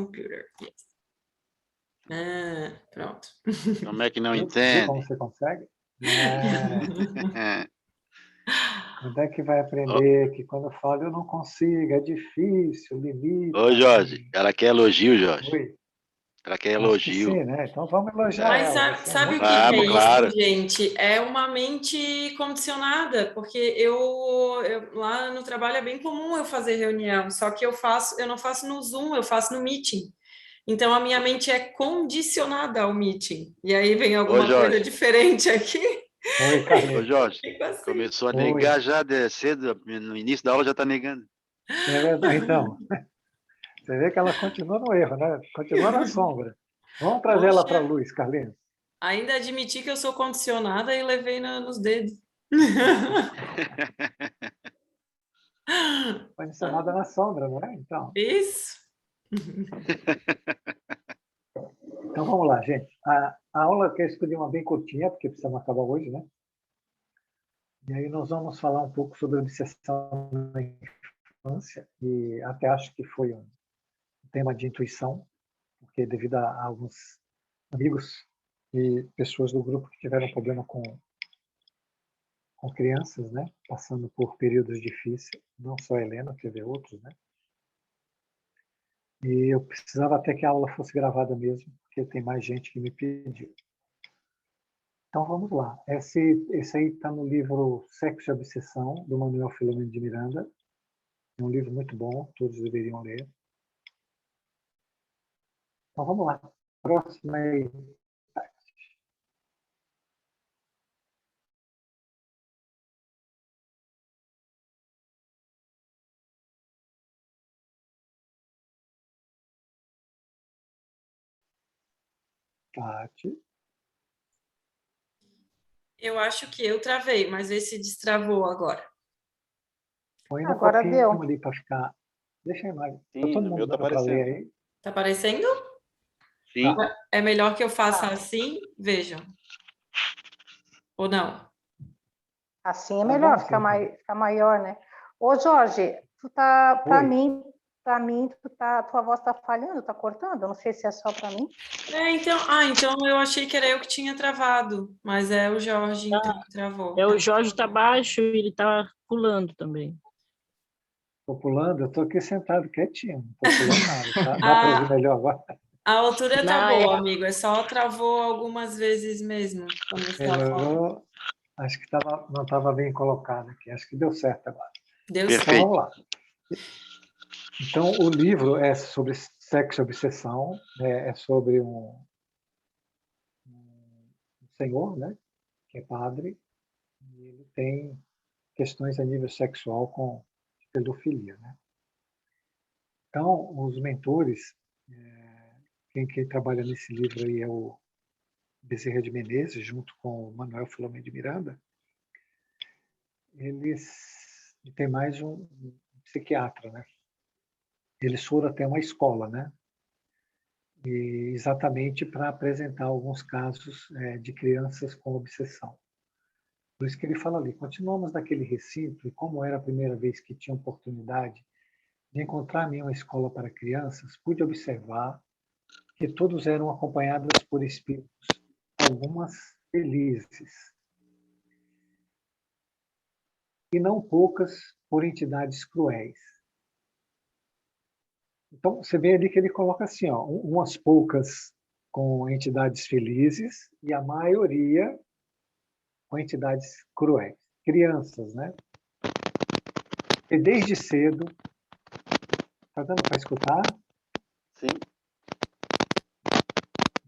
computer. Yes. Pronto. Como é que não Viu entende? como você consegue? Quando é que vai Ô, aprender que quando eu falo eu não consigo, é difícil, ô, limita. Jorge, ela quer elogio, Jorge. Oi, Ela quer acho que elogio. sim, né? Então vamos elogiar É, Mas ela. Você é sabe o muito que é vamos, isso, inteligente. claro. gente? É uma mente condicionada, porque eu lá no trabalho é bem comum eu fazer reunião, só que eu não faço no Zoom, eu faço no Meeting. Então a minha mente é condicionada ao Meeting. E aí vem Ô, alguma coisa Jorge, diferente aqui, Oi, ô, Carlinhos. Jorge, fico assim. começou a Oi. negar já de cedo, no início da aula já tá negando. É verdade. Então, você vê que ela continua no erro, né? Continua na sombra. Vamos trazer ela para a Poxa, luz, Carlinhos. ainda admiti que eu sou condicionada e levei nos dedos. Condicionada na sombra, não é? Isso. Então vamos lá, gente. A aula que eu escolhi uma bem curtinha, porque precisamos acabar hoje, né? E aí nós vamos falar um pouco sobre obsessão na infância, e até acho que foi um tema de intuição, porque devido a alguns amigos e pessoas do grupo que tiveram problema com crianças, né? Passando por períodos difíceis, não só a Helena, teve outros, né? E eu precisava até que a aula fosse gravada mesmo, porque tem mais gente que me pediu. Então vamos lá. Esse aí está no livro Sexo e Obsessão, do Manuel Filomeno de Miranda. É um livro muito bom, todos deveriam ler. Então vamos lá. Próxima aí. Tati. Eu acho que eu travei, mas esse destravou agora. Põe ainda um Agora pouquinho deu. ali para ficar. Deixa aí mais. Está Sim, todo no meu mundo tá dando para ler aparecendo. aí? Tá aparecendo? Sim. Tá. É melhor que eu faça Tá. assim? Vejam. Ou não? Assim é Tá melhor, bom, fica, sim. fica maior, né? Ô, Jorge, tu tá, Oi. para mim, tua voz tá falhando, tá cortando? Eu não sei se é só para mim. Então eu achei que era eu que tinha travado, mas é o Jorge, então, que travou. O Jorge está baixo e ele está pulando também. Estou pulando, eu estou aqui sentado quietinho, não estou pulando nada. Tá? Dá para ouvir A, melhor agora? a altura tá Não, boa, amigo, é só travou algumas vezes mesmo, quando você estava falando. Melhorou. Acho que não estava bem colocado aqui. Acho que deu certo agora. Deu Então certo. Perfeito. vamos lá. Então o livro é sobre sexo e obsessão, né? É sobre um senhor, né? Que é padre, e ele tem questões a nível sexual com pedofilia, né? Então os mentores, quem trabalha nesse livro aí é o Bezerra de Menezes, junto com o Manuel Filomeno de Miranda. Eles e tem mais um psiquiatra, né? Eles foram até uma escola, né? E exatamente para apresentar alguns casos de crianças com obsessão. Por isso que ele fala ali, continuamos naquele recinto e como era a primeira vez que tinha oportunidade de encontrar-me em uma escola para crianças, pude observar que todos eram acompanhados por espíritos, algumas felizes, e não poucas por entidades cruéis. Então, você vê ali que ele coloca assim, ó, umas poucas com entidades felizes e a maioria com entidades cruéis. Crianças, né? E desde cedo, tá dando para escutar? Sim.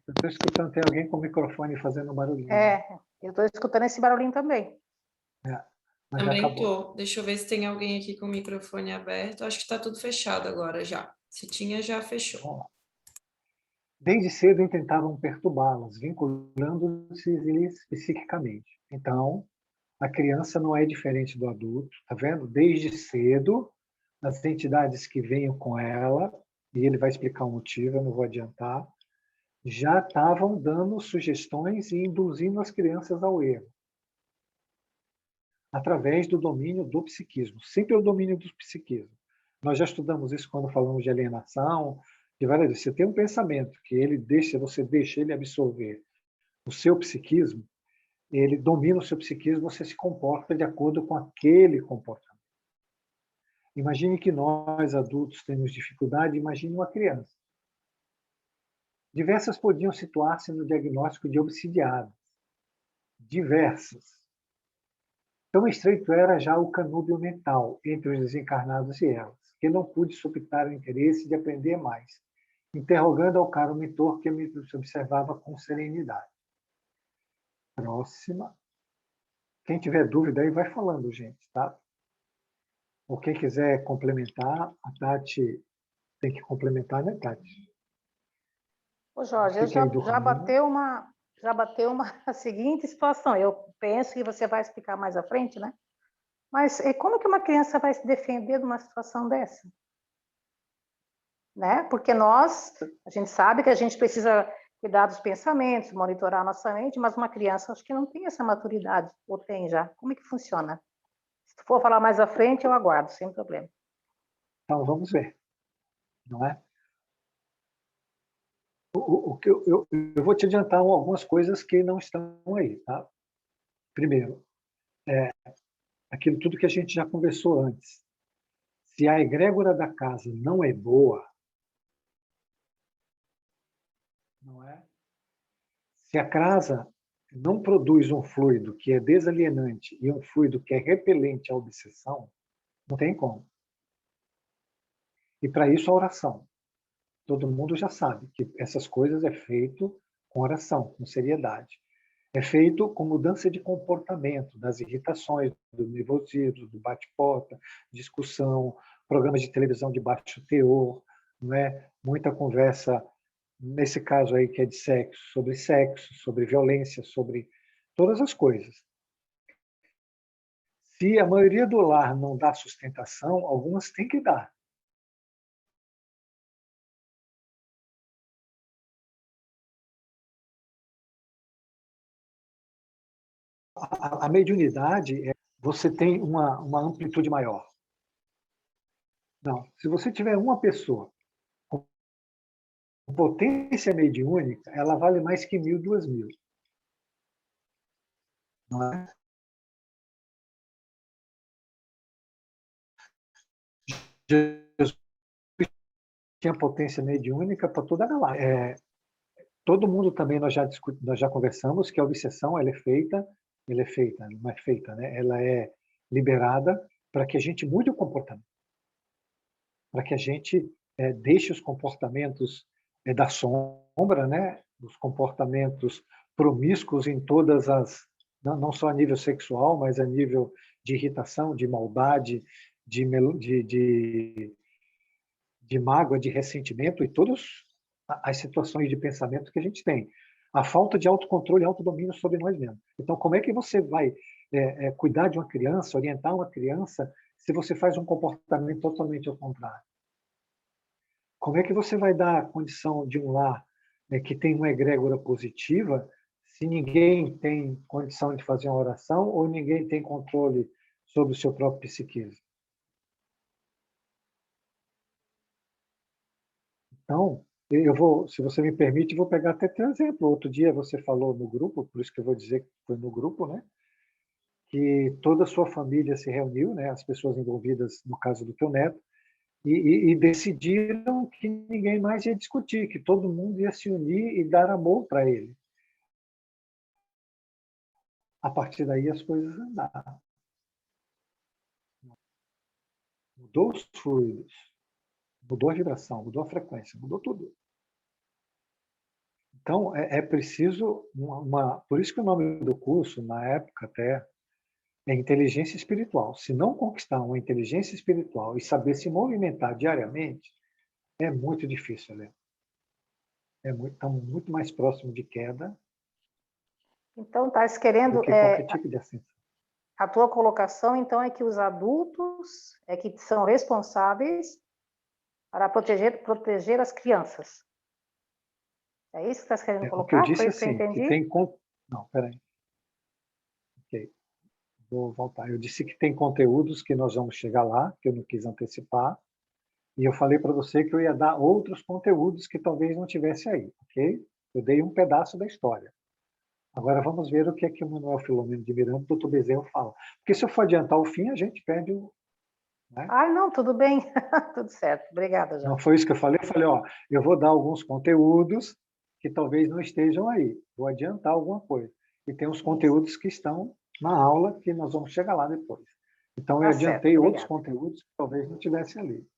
Eu estou escutando, tem alguém com o microfone fazendo barulhinho. Eu estou escutando esse barulhinho também. Mas já Também acabou. tô. Deixa eu ver se tem alguém aqui com o microfone aberto. Acho que está tudo fechado agora já. Se tinha, já fechou. Vamos lá. Desde cedo tentavam perturbá-las, vinculando-se psiquicamente. Então, a criança não é diferente do adulto, tá vendo? Desde cedo, as entidades que venham com ela, e ele vai explicar o motivo, eu não vou adiantar, já estavam dando sugestões e induzindo as crianças ao erro, através do domínio do psiquismo, sempre o domínio do psiquismo. Nós já estudamos isso quando falamos de alienação, Você tem um pensamento que você deixa ele absorver o seu psiquismo, ele domina o seu psiquismo, você se comporta de acordo com aquele comportamento. Imagine que nós, adultos, temos dificuldade, imagine uma criança. Diversas podiam situar-se no diagnóstico de obsidiadas. Diversas. Tão estreito era já o canúbio mental entre os desencarnados e elas, que não pude suptar o interesse de aprender mais, interrogando ao caro mentor que me observava com serenidade. Próxima. Quem tiver dúvida aí, vai falando, gente, tá? Ou quem quiser complementar, a Tati tem que complementar, né, Tati? Ô, Jorge, já bateu uma a seguinte situação. Eu penso que você vai explicar mais à frente, né? Mas como que uma criança vai se defender de uma situação dessa? Né? Porque a gente sabe que a gente precisa cuidar dos pensamentos, monitorar a nossa mente, mas uma criança acho que não tem essa maturidade, ou tem já. Como é que funciona? Se for falar mais à frente, eu aguardo, sem problema. Então, vamos ver, não é? Eu vou te adiantar algumas coisas que não estão aí, tá? Primeiro, aquilo tudo que a gente já conversou antes. Se a egrégora da casa não é boa, não é? Se a casa não produz um fluido que é desalienante e um fluido que é repelente à obsessão, não tem como. E para isso a oração. Todo mundo já sabe que essas coisas é feito com oração, com seriedade. É feito com mudança de comportamento, das irritações, do nervosismo, do bate-porta, discussão, programas de televisão de baixo teor, não é? Muita conversa, nesse caso aí que é de sexo, sobre violência, sobre todas as coisas. Se a maioria do lar não dá sustentação, algumas têm que dar. A mediunidade, você tem uma amplitude maior. Não, se você tiver uma pessoa com potência mediúnica, ela vale mais que 1.000, 2.000. Não é? Jesus tinha potência mediúnica para toda a galáxia. Todo mundo também nós já conversamos que a obsessão ela é feita, não é feita, né? Ela é liberada para que a gente mude o comportamento, para que a gente deixe os comportamentos da sombra, né? Os comportamentos promíscuos em todas as, não só a nível sexual, mas a nível de irritação, de maldade, de mágoa, de ressentimento e todas as situações de pensamento que a gente tem. A falta de autocontrole e autodomínio sobre nós mesmos. Então, como é que você vai cuidar de uma criança, orientar uma criança, se você faz um comportamento totalmente ao contrário? Como é que você vai dar a condição de um lar que tem uma egrégora positiva se ninguém tem condição de fazer uma oração ou ninguém tem controle sobre o seu próprio psiquismo? Então, se você me permite, vou pegar até teu exemplo. Outro dia você falou no grupo, por isso que eu vou dizer que foi no grupo, né? Que toda a sua família se reuniu, né? As pessoas envolvidas no caso do teu neto, e decidiram que ninguém mais ia discutir, que todo mundo ia se unir e dar amor para ele. A partir daí as coisas andaram. Mudou os fluidos, mudou a vibração, mudou a frequência, mudou tudo. Então, é preciso por isso que o nome do curso, na época até, é inteligência espiritual. Se não conquistar uma inteligência espiritual e saber se movimentar diariamente, é muito difícil, Helena. Estamos muito mais próximo de queda Então, estás querendo... do que qualquer tipo de ascensão. A tua colocação, então, é que os adultos é que são responsáveis para proteger as crianças. É isso que estás querendo colocar? O que eu disse Foi isso que eu assim, entendi? que tem... Não, peraí. Ok, vou voltar. Eu disse que tem conteúdos que nós vamos chegar lá, que eu não quis antecipar, E eu falei para você que eu ia dar outros conteúdos que talvez não tivesse aí, ok? Eu dei um pedaço da história. Agora vamos ver o que é que o Manuel Filomeno de Miranda, o Dr. Bezerra fala. Porque se eu for adiantar o fim, a gente perde o... Né? Ah, não, tudo bem. Tudo certo. Obrigada, Não Jorge. foi isso que eu falei? Eu falei, ó, eu vou dar alguns conteúdos que talvez não estejam aí. Vou adiantar alguma coisa. E tem os conteúdos que estão na aula, que nós vamos chegar lá depois. Então, eu Tá certo, adiantei outros obrigada. conteúdos que talvez não tivessem ali.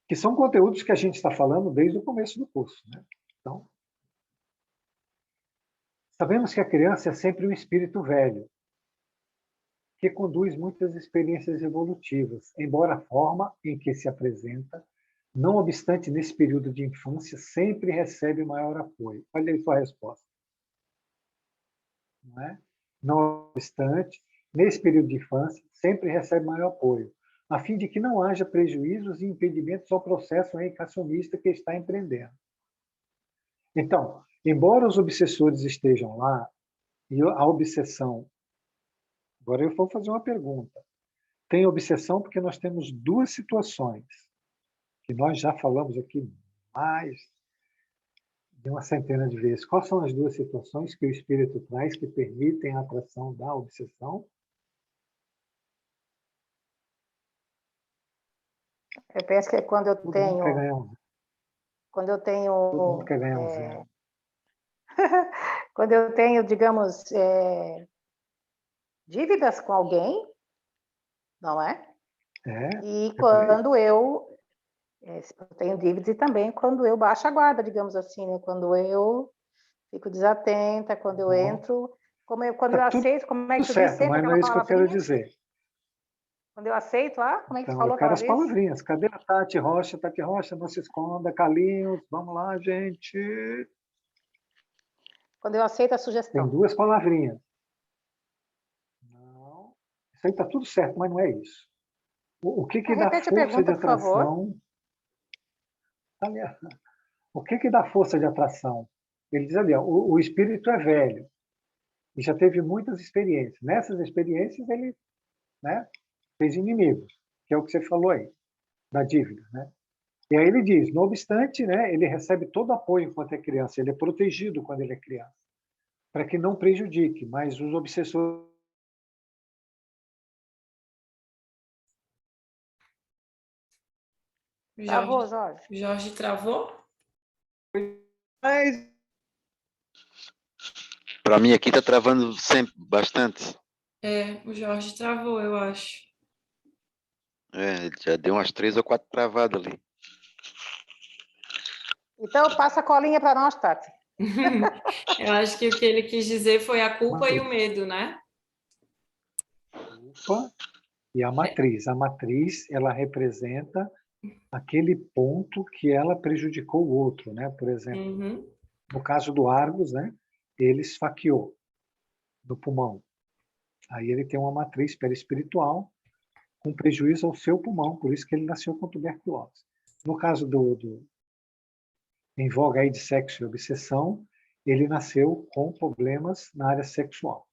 Que são conteúdos que a gente está falando desde o começo do curso. Né? Então, sabemos que a criança é sempre um espírito velho, que conduz muitas experiências evolutivas, embora a forma em que se apresenta, não obstante, nesse período de infância, sempre recebe maior apoio. Olha aí sua resposta. Não é? Não obstante, nesse período de infância, sempre recebe maior apoio, a fim de que não haja prejuízos e impedimentos ao processo reencarnacionista que está empreendendo. Então, embora os obsessores estejam lá, e a obsessão... Agora eu vou fazer uma pergunta. Tem obsessão porque nós temos duas situações, que nós já falamos aqui mais de uma centena de vezes. Quais são as duas situações que o espírito traz que permitem a atração da obsessão? Eu penso que é quando eu Todo mundo quer tenho... ganhar um zero. Quando eu Todo mundo tenho... quer ganhar um zero. Quando eu tenho, digamos, dívidas com alguém, não é? E quando eu tenho dívidas e também quando eu baixo a guarda, digamos assim, né? Quando eu fico desatenta, quando eu entro, quando eu aceito, como é que tu disse certo, sempre mas não aquela é isso que eu quero palavrinha? dizer. Quando eu aceito, como é que tu Então, falou eu quero aquela as vez? palavrinhas. Cadê a Tati Rocha? Tati Rocha, não se esconda. Carlinhos, vamos lá, gente. Quando eu aceito a Tem sugestão. duas palavrinhas. Não. Isso aí está tudo certo, mas não é isso. O que dá Repete a força de pergunta, por favor. atração? O que dá força de atração? Ele diz ali, ó, o espírito é velho e já teve muitas experiências. Nessas experiências, ele, né, fez inimigos, que é o que você falou aí, da dívida. Né? E aí ele diz, não obstante, né, ele recebe todo apoio enquanto é criança, ele é protegido quando ele é criança, para que não prejudique, mas os obsessores... Travou, Jorge. Jorge travou? Mas... Para mim aqui está travando sempre bastante. O Jorge travou, eu acho. Já deu umas 3 ou 4 travadas ali. Então, passa a colinha para nós, Tati. Eu acho que o que ele quis dizer foi a culpa e o medo, né? Culpa e a matriz. A matriz, ela representa aquele ponto que ela prejudicou o outro, né? Por exemplo, no caso do Argos, né? Ele esfaqueou no pulmão. Aí ele tem uma matriz perispiritual com prejuízo ao seu pulmão, por isso que ele nasceu com tuberculose. No caso em voga aí de sexo e obsessão, ele nasceu com problemas na área sexual.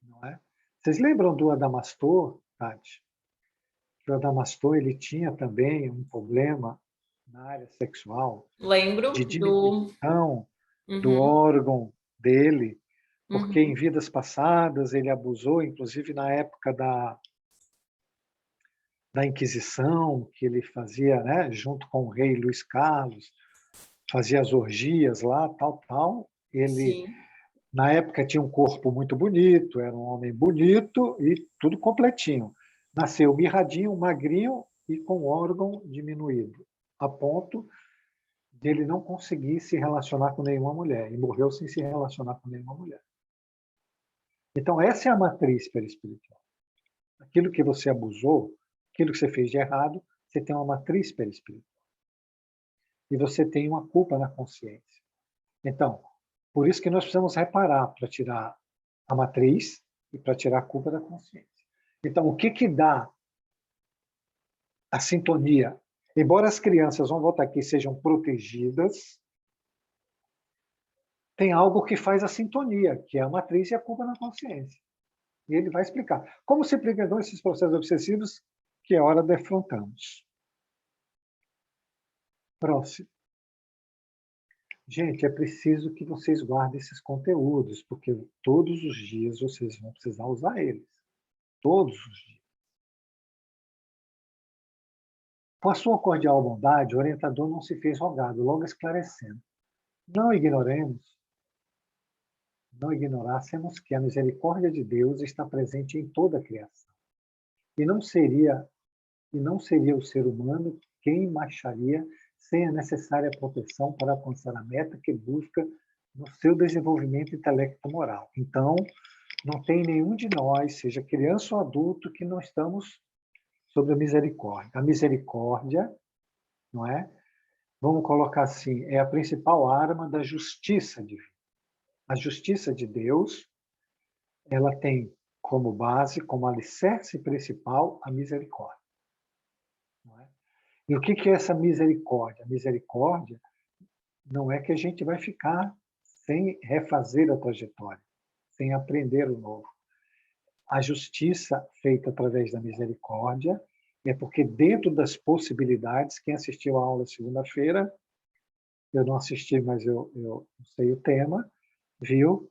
Não é? Vocês lembram do Adamastor, Tati? Que o Adamastor ele tinha também um problema na área sexual, Lembro de diminuição do Uhum. órgão dele, porque em vidas passadas ele abusou, inclusive na época da Inquisição, que ele fazia, né, junto com o rei Luís Carlos, fazia as orgias lá, tal. Ele, Sim. na época, tinha um corpo muito bonito, era um homem bonito e tudo completinho. Nasceu mirradinho, magrinho e com órgão diminuído, a ponto de ele não conseguir se relacionar com nenhuma mulher, e morreu sem se relacionar com nenhuma mulher. Então, essa é a matriz perispiritual. Aquilo que você abusou, aquilo que você fez de errado, você tem uma matriz perispiritual. E você tem uma culpa na consciência. Então, por isso que nós precisamos reparar para tirar a matriz e para tirar a culpa da consciência. Então, o que dá a sintonia? Embora as crianças, vão voltar aqui, sejam protegidas, tem algo que faz a sintonia, que é a matriz e a culpa na consciência. E ele vai explicar. Como se implementam esses processos obsessivos que é hora de afrontarmos. Próximo. Gente, é preciso que vocês guardem esses conteúdos, porque todos os dias vocês vão precisar usar eles. Todos os dias. Com a sua cordial bondade, o orientador não se fez rogado, logo esclarecendo. Não ignorássemos que a misericórdia de Deus está presente em toda a criação. E não seria o ser humano quem marcharia sem a necessária proteção para alcançar a meta que busca no seu desenvolvimento intelecto-moral. Então, não tem nenhum de nós, seja criança ou adulto, que não estamos sob a misericórdia. A misericórdia, não é? Vamos colocar assim, é a principal arma da justiça divina. A justiça de Deus, ela tem como base, como alicerce principal, a misericórdia. Não é? E o que é essa misericórdia? A misericórdia não é que a gente vai ficar sem refazer a trajetória, sem aprender o novo. A justiça feita através da misericórdia é porque dentro das possibilidades, quem assistiu à aula segunda-feira, eu não assisti, mas eu sei o tema, viu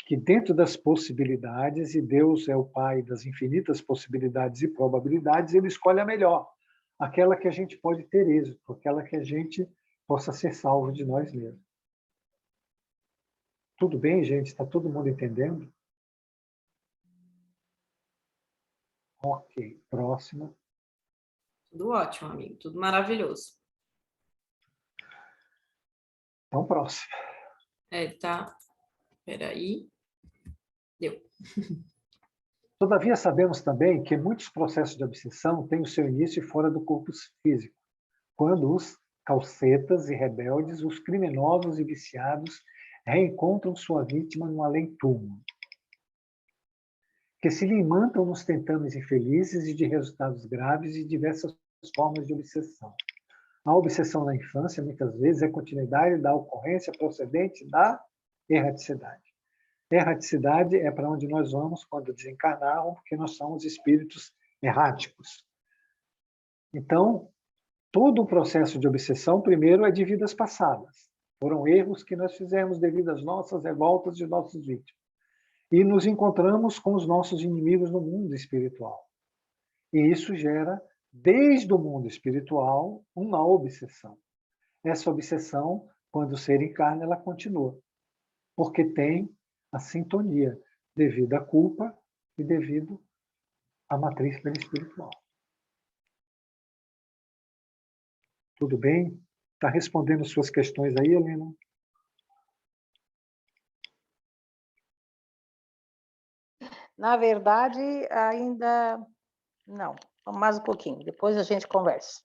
que dentro das possibilidades, e Deus é o Pai das infinitas possibilidades e probabilidades, Ele escolhe a melhor, aquela que a gente pode ter êxito, aquela que a gente possa ser salvo de nós mesmos. Tudo bem, gente? Está todo mundo entendendo? Ok, próximo. Tudo ótimo, amigo. Tudo maravilhoso. Então, próximo. Tá. Peraí. Deu. Todavia, sabemos também que muitos processos de obsessão têm o seu início fora do corpo físico, quando os calcetas e rebeldes, os criminosos e viciados, reencontram sua vítima no além-túmulo, que se lhe imantam nos tentames infelizes e de resultados graves e diversas formas de obsessão. A obsessão na infância, muitas vezes, é continuidade da ocorrência procedente da erraticidade. Erraticidade é para onde nós vamos quando desencarnarmos, porque nós somos espíritos erráticos. Então, todo o processo de obsessão, primeiro, é de vidas passadas. Foram erros que nós fizemos devido às nossas revoltas de nossos vítimas. E nos encontramos com os nossos inimigos no mundo espiritual. E isso gera, desde o mundo espiritual, uma obsessão. Essa obsessão, quando o ser encarna, ela continua. Porque tem a sintonia devido à culpa e devido à matriz perispiritual. Tudo bem? Está respondendo suas questões aí, Helena? Na verdade, ainda não. Vamos mais um pouquinho, depois a gente conversa.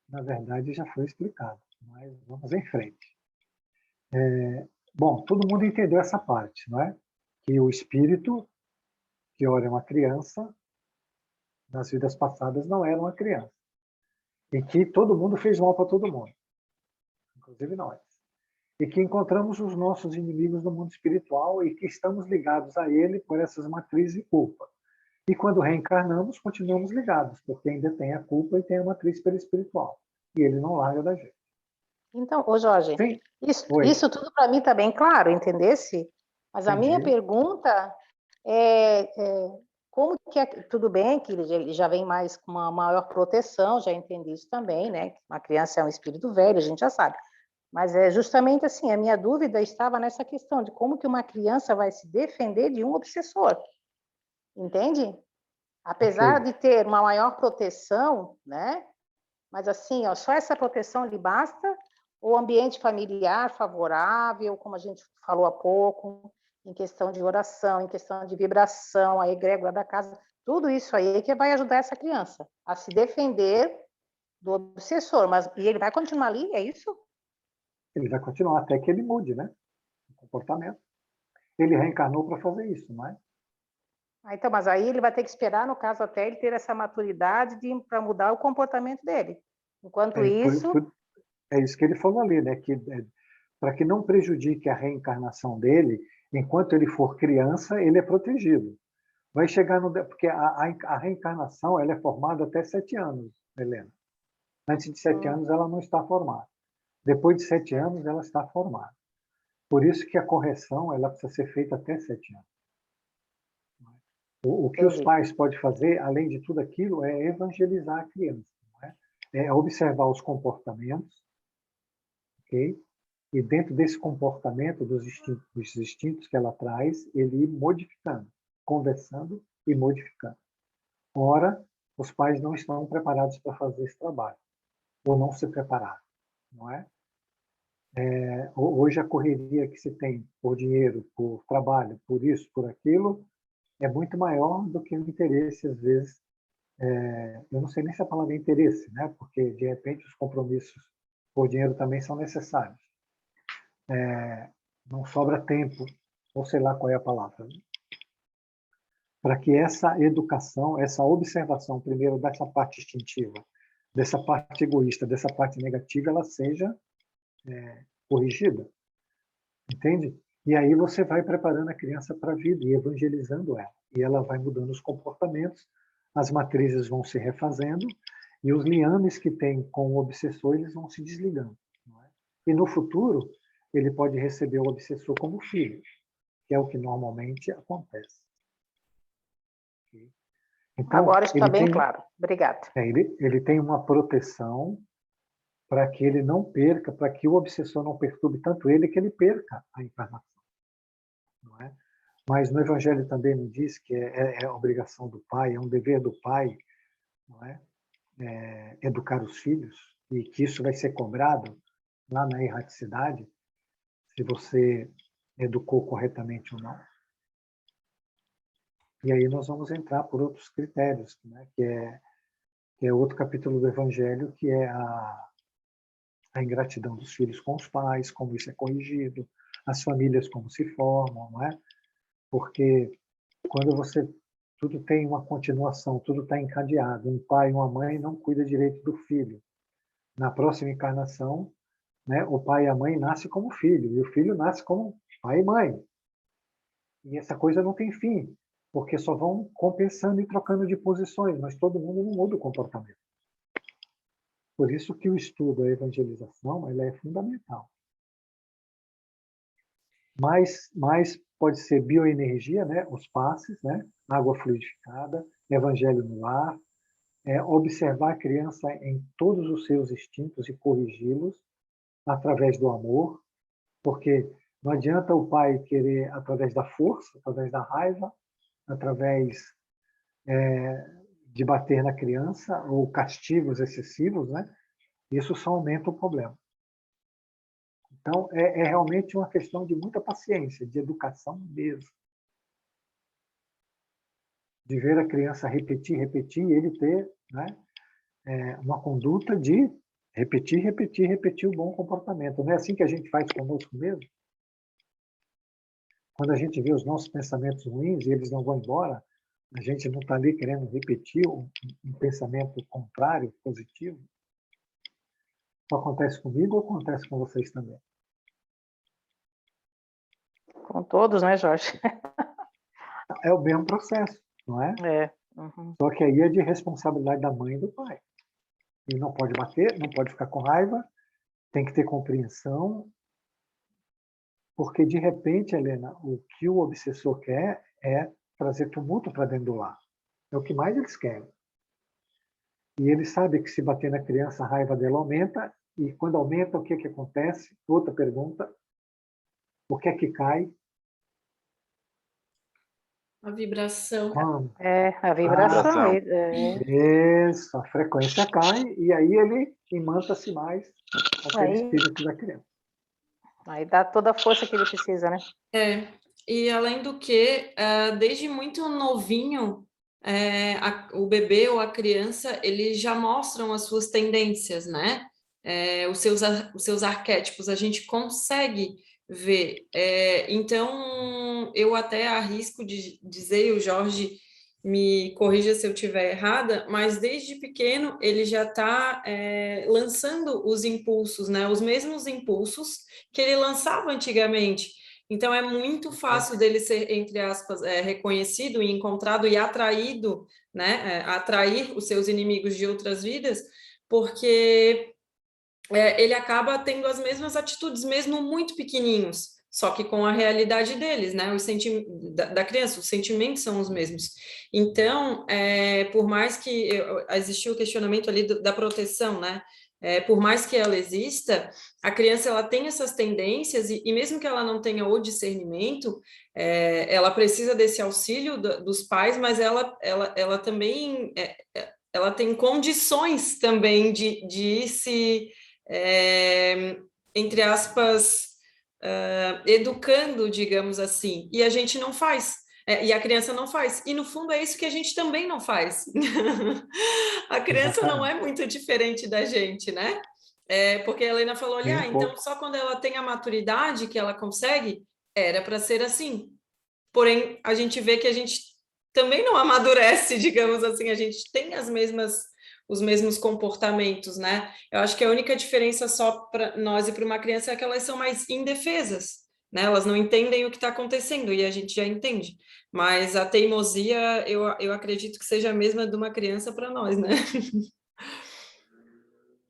Na verdade, já foi explicado, mas vamos em frente. Bom, todo mundo entendeu essa parte, não é? Que o espírito, que ora é uma criança, nas vidas passadas não era uma criança. E que todo mundo fez mal para todo mundo, inclusive nós. E que encontramos os nossos inimigos no mundo espiritual e que estamos ligados a ele por essas matrizes de culpa. E quando reencarnamos, continuamos ligados, porque ainda tem a culpa e tem a matriz perispiritual. E ele não larga da gente. Então, ô Jorge, isso tudo para mim está bem claro, entendesse? Mas a minha pergunta é como que tudo bem que ele já vem mais com uma maior proteção, já entendi isso também, né? Uma criança é um espírito velho, a gente já sabe. Mas é justamente assim, a minha dúvida estava nessa questão de como que uma criança vai se defender de um obsessor. Entende? Apesar de ter uma maior proteção, né? Mas assim, ó, só essa proteção lhe basta? O ambiente familiar favorável, como a gente falou há pouco, em questão de oração, em questão de vibração, a egrégora da casa, tudo isso aí que vai ajudar essa criança a se defender do obsessor. E ele vai continuar ali, é isso? Ele vai continuar até que ele mude, né? O comportamento. Ele reencarnou para fazer isso, não é? Então, mas aí ele vai ter que esperar, no caso, até ele ter essa maturidade para mudar o comportamento dele. Enquanto isso... É isso que ele falou ali, né? Que para que não prejudique a reencarnação dele, enquanto ele for criança, ele é protegido. Vai chegar no... Porque a reencarnação ela é formada até 7 anos, Helena. Antes de 7 anos, ela não está formada. Depois de 7 anos, ela está formada. Por isso que a correção ela precisa ser feita até 7 anos. O que os pais podem fazer, além de tudo aquilo, é evangelizar a criança. Não é? É observar os comportamentos, ok? E dentro desse comportamento, dos instintos que ela traz, ele ir modificando, conversando e modificando. Ora, os pais não estão preparados para fazer esse trabalho, ou não se prepararam, não é? Hoje a correria que se tem por dinheiro, por trabalho, por isso, por aquilo, é muito maior do que o interesse, às vezes. Eu não sei nem se a palavra é interesse, né? Porque, de repente, os compromissos por dinheiro também são necessários. Não sobra tempo, ou sei lá qual é a palavra, né? Para que essa educação, essa observação, primeiro, dessa parte instintiva, dessa parte egoísta, dessa parte negativa, ela seja corrigida. Entende? E aí você vai preparando a criança para a vida e evangelizando ela. E ela vai mudando os comportamentos, as matrizes vão se refazendo e os liames que tem com o obsessor, eles vão se desligando. Não é? E no futuro, ele pode receber o obsessor como filho, que é o que normalmente acontece. Então, agora está bem claro. Obrigada. Ele tem uma proteção para que ele não perca, para que o obsessor não perturbe tanto ele, que ele perca a encarnação. Não é? Mas no Evangelho também nos diz que é a obrigação do pai, é um dever do pai, não é? Educar os filhos, e que isso vai ser cobrado lá na erraticidade, se você educou corretamente ou não. E aí nós vamos entrar por outros critérios, né? que é outro capítulo do Evangelho, que é a ingratidão dos filhos com os pais, como isso é corrigido, as famílias como se formam, não é? Porque quando tudo tem uma continuação, tudo está encadeado, um pai e uma mãe não cuidam direito do filho. Na próxima encarnação, né, o pai e a mãe nascem como filho, e o filho nasce como pai e mãe. E essa coisa não tem fim, porque só vão compensando e trocando de posições, mas todo mundo não muda o comportamento. Por isso que o estudo, a evangelização, ela é fundamental. Mas pode ser bioenergia, né? Os passes, né? Água fluidificada, evangelho no lar, observar a criança em todos os seus instintos e corrigi-los através do amor, porque não adianta o pai querer através da força, através da raiva, através de bater na criança ou castigos excessivos, né? Isso só aumenta o problema. Então, é realmente uma questão de muita paciência, de educação mesmo. De ver a criança repetir, e ele ter, né, uma conduta de repetir o bom comportamento. Não é assim que a gente faz conosco mesmo? Quando a gente vê os nossos pensamentos ruins e eles não vão embora, a gente não está ali querendo repetir um pensamento contrário, positivo. Isso acontece comigo ou acontece com vocês também? Com todos, né, Jorge? É o mesmo processo, não é? Uhum. Só que aí é de responsabilidade da mãe e do pai. Ele não pode bater, não pode ficar com raiva, tem que ter compreensão, porque, de repente, Helena, o que o obsessor quer é trazer tumulto para dentro do lar. É o que mais eles querem. E ele sabe que se bater na criança, a raiva dela aumenta, e quando aumenta, o que acontece? Outra pergunta, o que é que cai? A vibração. A vibração. Isso, a frequência cai, e aí ele imanta-se mais aquele espírito da criança. Aí dá toda a força que ele precisa, né? E além do que, desde muito novinho, o bebê ou a criança, eles já mostram as suas tendências, né? Os seus arquétipos, a gente consegue ver. Então, eu até arrisco de dizer, o Jorge me corrija se eu estiver errada, mas desde pequeno ele já está lançando os impulsos, né? Os mesmos impulsos que ele lançava antigamente. Então, é muito fácil dele ser, entre aspas, reconhecido e encontrado e atraído, né? Atrair os seus inimigos de outras vidas, porque ele acaba tendo as mesmas atitudes, mesmo muito pequenininhos, só que com a realidade deles, né? Da criança, os sentimentos são os mesmos. Então, por mais que existiu o questionamento ali da proteção, né? Por mais que ela exista, a criança ela tem essas tendências e mesmo que ela não tenha o discernimento, ela precisa desse auxílio dos pais, mas ela também ela tem condições também de se entre aspas, educando, digamos assim, e a gente não faz, e a criança não faz, e no fundo é isso que a gente também não faz. A criança não é muito diferente da gente, né? Porque a Helena falou, olha, então só quando ela tem a maturidade que ela consegue, era para ser assim. Porém, a gente vê que a gente também não amadurece, digamos assim, a gente tem os mesmos comportamentos, né? Eu acho que a única diferença só para nós e para uma criança é que elas são mais indefesas, né? Elas não entendem o que está acontecendo e a gente já entende. Mas a teimosia, eu acredito que seja a mesma de uma criança para nós, né?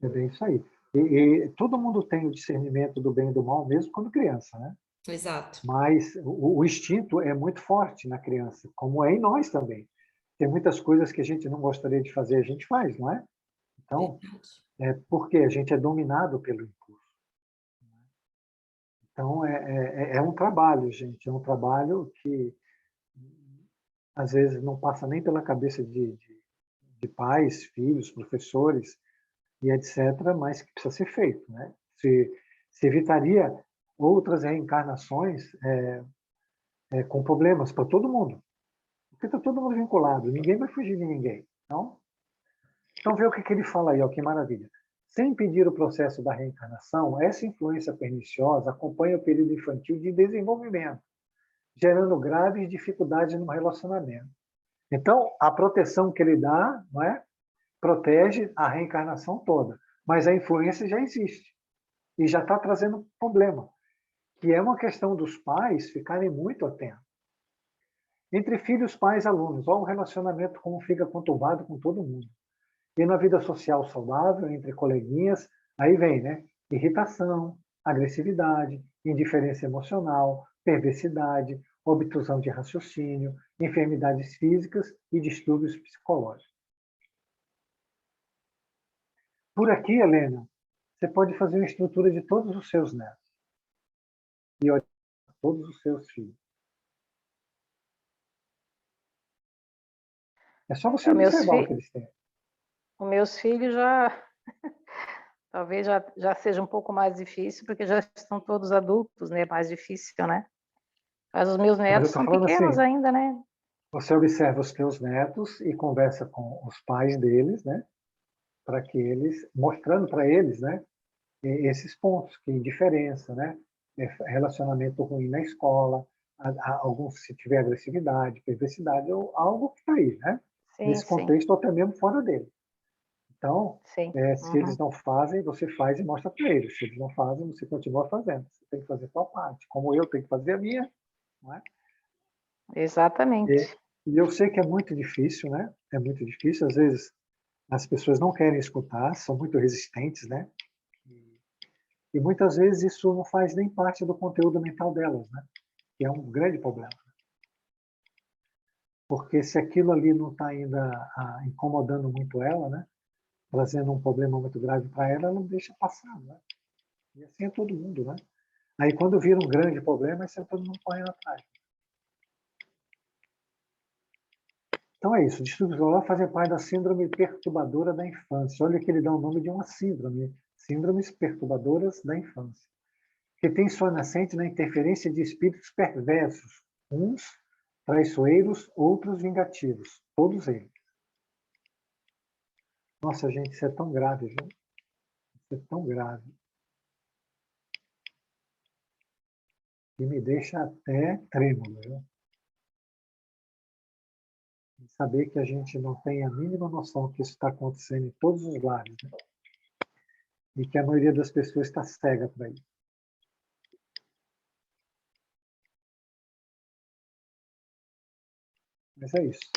É bem isso aí. E todo mundo tem o discernimento do bem e do mal, mesmo quando criança, né? Exato. Mas o instinto é muito forte na criança, como é em nós também. Tem muitas coisas que a gente não gostaria de fazer, a gente faz, não é? Então, porque a gente é dominado pelo impulso. Então, é um trabalho, gente. É um trabalho que, às vezes, não passa nem pela cabeça de pais, filhos, professores, e etc., mas que precisa ser feito, né? Se evitaria outras reencarnações com problemas para todo mundo. Porque está todo mundo vinculado, ninguém vai fugir de ninguém. Então vê o que ele fala aí, ó, que maravilha. Sem impedir o processo da reencarnação, essa influência perniciosa acompanha o período infantil de desenvolvimento, gerando graves dificuldades no relacionamento. Então, a proteção que ele dá, não é, protege a reencarnação toda, mas a influência já existe e já está trazendo problema, que é uma questão dos pais ficarem muito atentos. Entre filhos, pais, alunos, olha o relacionamento como fica conturbado com todo mundo. E na vida social saudável, entre coleguinhas, aí vem, né? Irritação, agressividade, indiferença emocional, perversidade, obtusão de raciocínio, enfermidades físicas e distúrbios psicológicos. Por aqui, Helena, você pode fazer uma estrutura de todos os seus netos e olhar todos os seus filhos. É só você observar o que eles têm. Os meus filhos já talvez já seja um pouco mais difícil, porque já estão todos adultos, né? Mais difícil, né? Mas os meus netos são pequenos assim, ainda, né? Você observa os teus netos e conversa com os pais deles, né? Para que eles, mostrando para eles, né? Esses pontos, que diferença, né? Relacionamento ruim na escola, alguns se tiver agressividade, perversidade, ou algo que está aí, né? Sim, nesse contexto, ou até mesmo fora dele. Então, se eles não fazem, você faz e mostra para eles. Se eles não fazem, você continua fazendo. Você tem que fazer a sua parte, como eu tenho que fazer a minha, não é? Exatamente. E eu sei que é muito difícil, né? É muito difícil. Às vezes, as pessoas não querem escutar, são muito resistentes, né? E muitas vezes isso não faz nem parte do conteúdo mental delas, né? Que é um grande problema. Porque se aquilo ali não está ainda incomodando muito ela, né? Trazendo um problema muito grave para ela, ela não deixa passar, né? E assim é todo mundo, né? Aí quando vira um grande problema, aí sai todo mundo correndo atrás. Então é isso, distúrbios bipolar fazem parte da síndrome perturbadora da infância. Olha que ele dá o nome de uma síndrome, síndromes perturbadoras da infância, que tem sua nascente na interferência de espíritos perversos, uns traiçoeiros, outros vingativos, todos eles. Nossa, gente, isso é tão grave, viu? Isso é tão grave. E me deixa até trêmulo, viu? Saber que a gente não tem a mínima noção que isso está acontecendo em todos os lares, né? E que a maioria das pessoas está cega para isso. Mas é isso.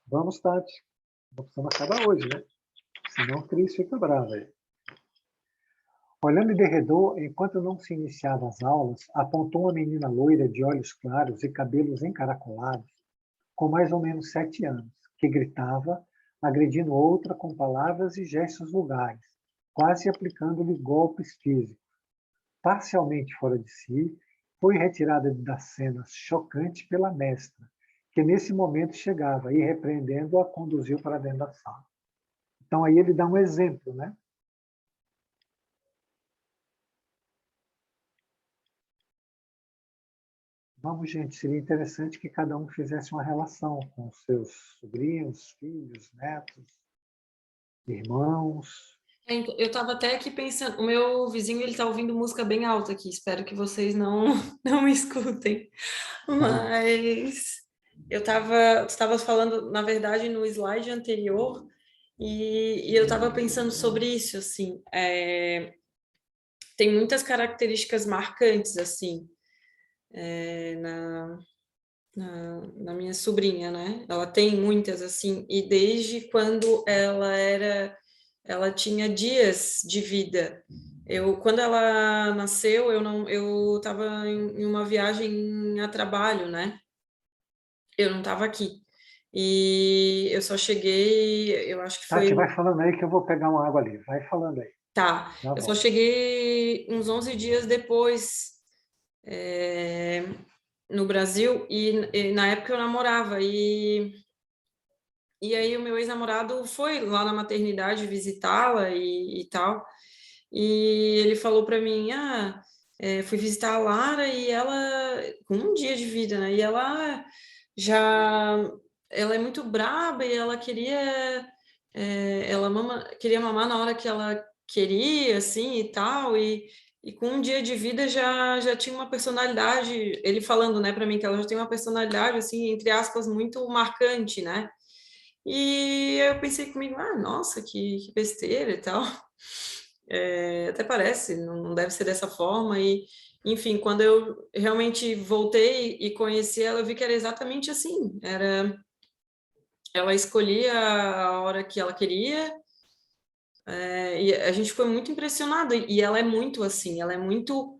Vamos, Tati. Não precisamos acabar hoje, né? Senão o Cris fica bravo aí. Olhando de redor, enquanto não se iniciavam as aulas, apontou uma menina loira de olhos claros e cabelos encaracolados, com mais ou menos 7 anos, que gritava, agredindo outra com palavras e gestos vulgares, quase aplicando-lhe golpes físicos. Parcialmente fora de si, foi retirada da cena chocante pela mestra, que nesse momento chegava e, repreendendo-a, conduziu para dentro da sala. Então, aí ele dá um exemplo, né? Vamos, gente, seria interessante que cada um fizesse uma relação com os seus sobrinhos, filhos, netos, irmãos. Eu estava até aqui pensando, o meu vizinho ele tá ouvindo música bem alta aqui, espero que vocês não, não me escutem. Mas eu estava falando, na verdade, no slide anterior, e eu estava pensando sobre isso, assim, tem muitas características marcantes, assim, na minha sobrinha, né? Ela tem muitas, assim, e desde quando ela tinha dias de vida. Quando ela nasceu, eu estava em uma viagem a trabalho, né? Eu não estava aqui. E eu só cheguei, eu acho que foi... Tati, vai falando aí que eu vou pegar uma água ali. Vai falando aí. Tá, Já eu só volto. cheguei uns 11 dias depois no Brasil e na época eu namorava e aí o meu ex-namorado foi lá na maternidade visitá-la e tal. E ele falou para mim, fui visitar a Lara e ela, com um dia de vida, né? E já, ela é muito braba e ela queria mamar na hora que ela queria, assim, e tal. E com um dia de vida já tinha uma personalidade, ele falando, né, para mim que ela já tem uma personalidade, assim, entre aspas, muito marcante, né? E eu pensei comigo, nossa, que besteira e tal. Até parece, não deve ser dessa forma. E, enfim, quando eu realmente voltei e conheci ela, eu vi que era exatamente assim. Ela escolhia a hora que ela queria, e a gente foi muito impressionado. E ela é muito assim, ela é muito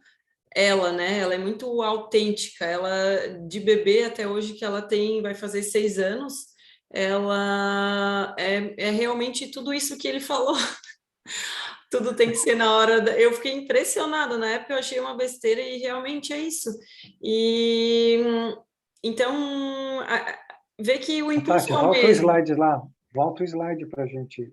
ela, né? Ela é muito autêntica. Ela, de bebê até hoje, que ela tem, vai fazer 6 anos, ela é realmente tudo isso que ele falou. Tudo tem que ser na hora. Eu fiquei impressionada na época, eu achei uma besteira e realmente é isso. E então ver que o impulso Tati, é o volta o mesmo. slide lá. Volta o slide para a gente.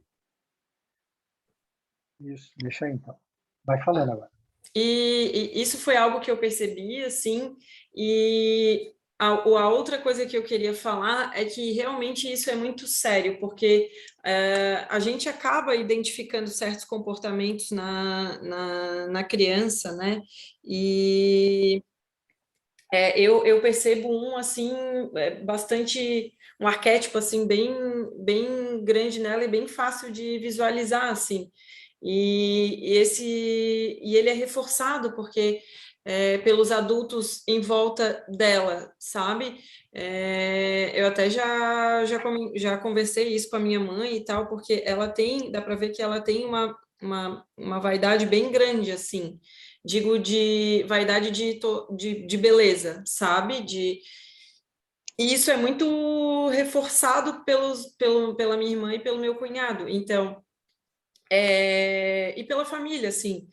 Isso, deixa aí então. Vai falando agora. E isso foi algo que eu percebi, assim, e a outra coisa que eu queria falar é que realmente isso é muito sério, porque a gente acaba identificando certos comportamentos na criança, né? E eu percebo assim, bastante, um arquétipo, assim, bem grande nela e bem fácil de visualizar, assim. E ele é reforçado porque pelos adultos em volta dela, sabe? Eu até já conversei isso com a minha mãe e tal, porque ela tem, dá para ver que ela tem uma vaidade bem grande, assim. Digo de vaidade de beleza, sabe? E isso é muito reforçado pela minha irmã e pelo meu cunhado. Então, e pela família, assim.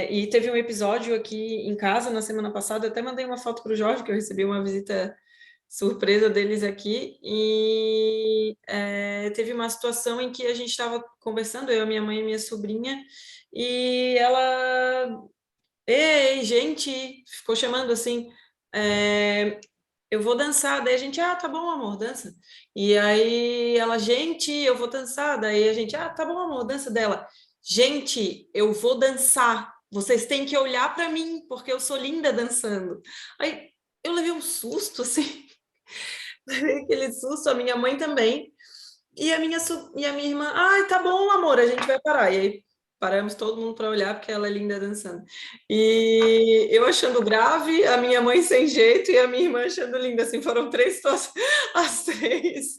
E teve um episódio aqui em casa na semana passada, eu até mandei uma foto para o Jorge, que eu recebi uma visita surpresa deles aqui, e teve uma situação em que a gente estava conversando, eu, minha mãe e minha sobrinha, e ela, ei, gente, ficou chamando assim, eu vou dançar, daí a gente, tá bom, amor, dança. E aí ela, gente, eu vou dançar, daí a gente, tá bom, amor, dança dela. Gente, eu vou dançar. Vocês têm que olhar para mim, porque eu sou linda dançando. Aí eu levei um susto, assim, levei aquele susto, a minha mãe também. E a minha irmã, tá bom, amor, a gente vai parar. E aí paramos todo mundo para olhar, porque ela é linda dançando. E eu achando grave, a minha mãe sem jeito e a minha irmã achando linda. Assim, foram 3 situações, as 3.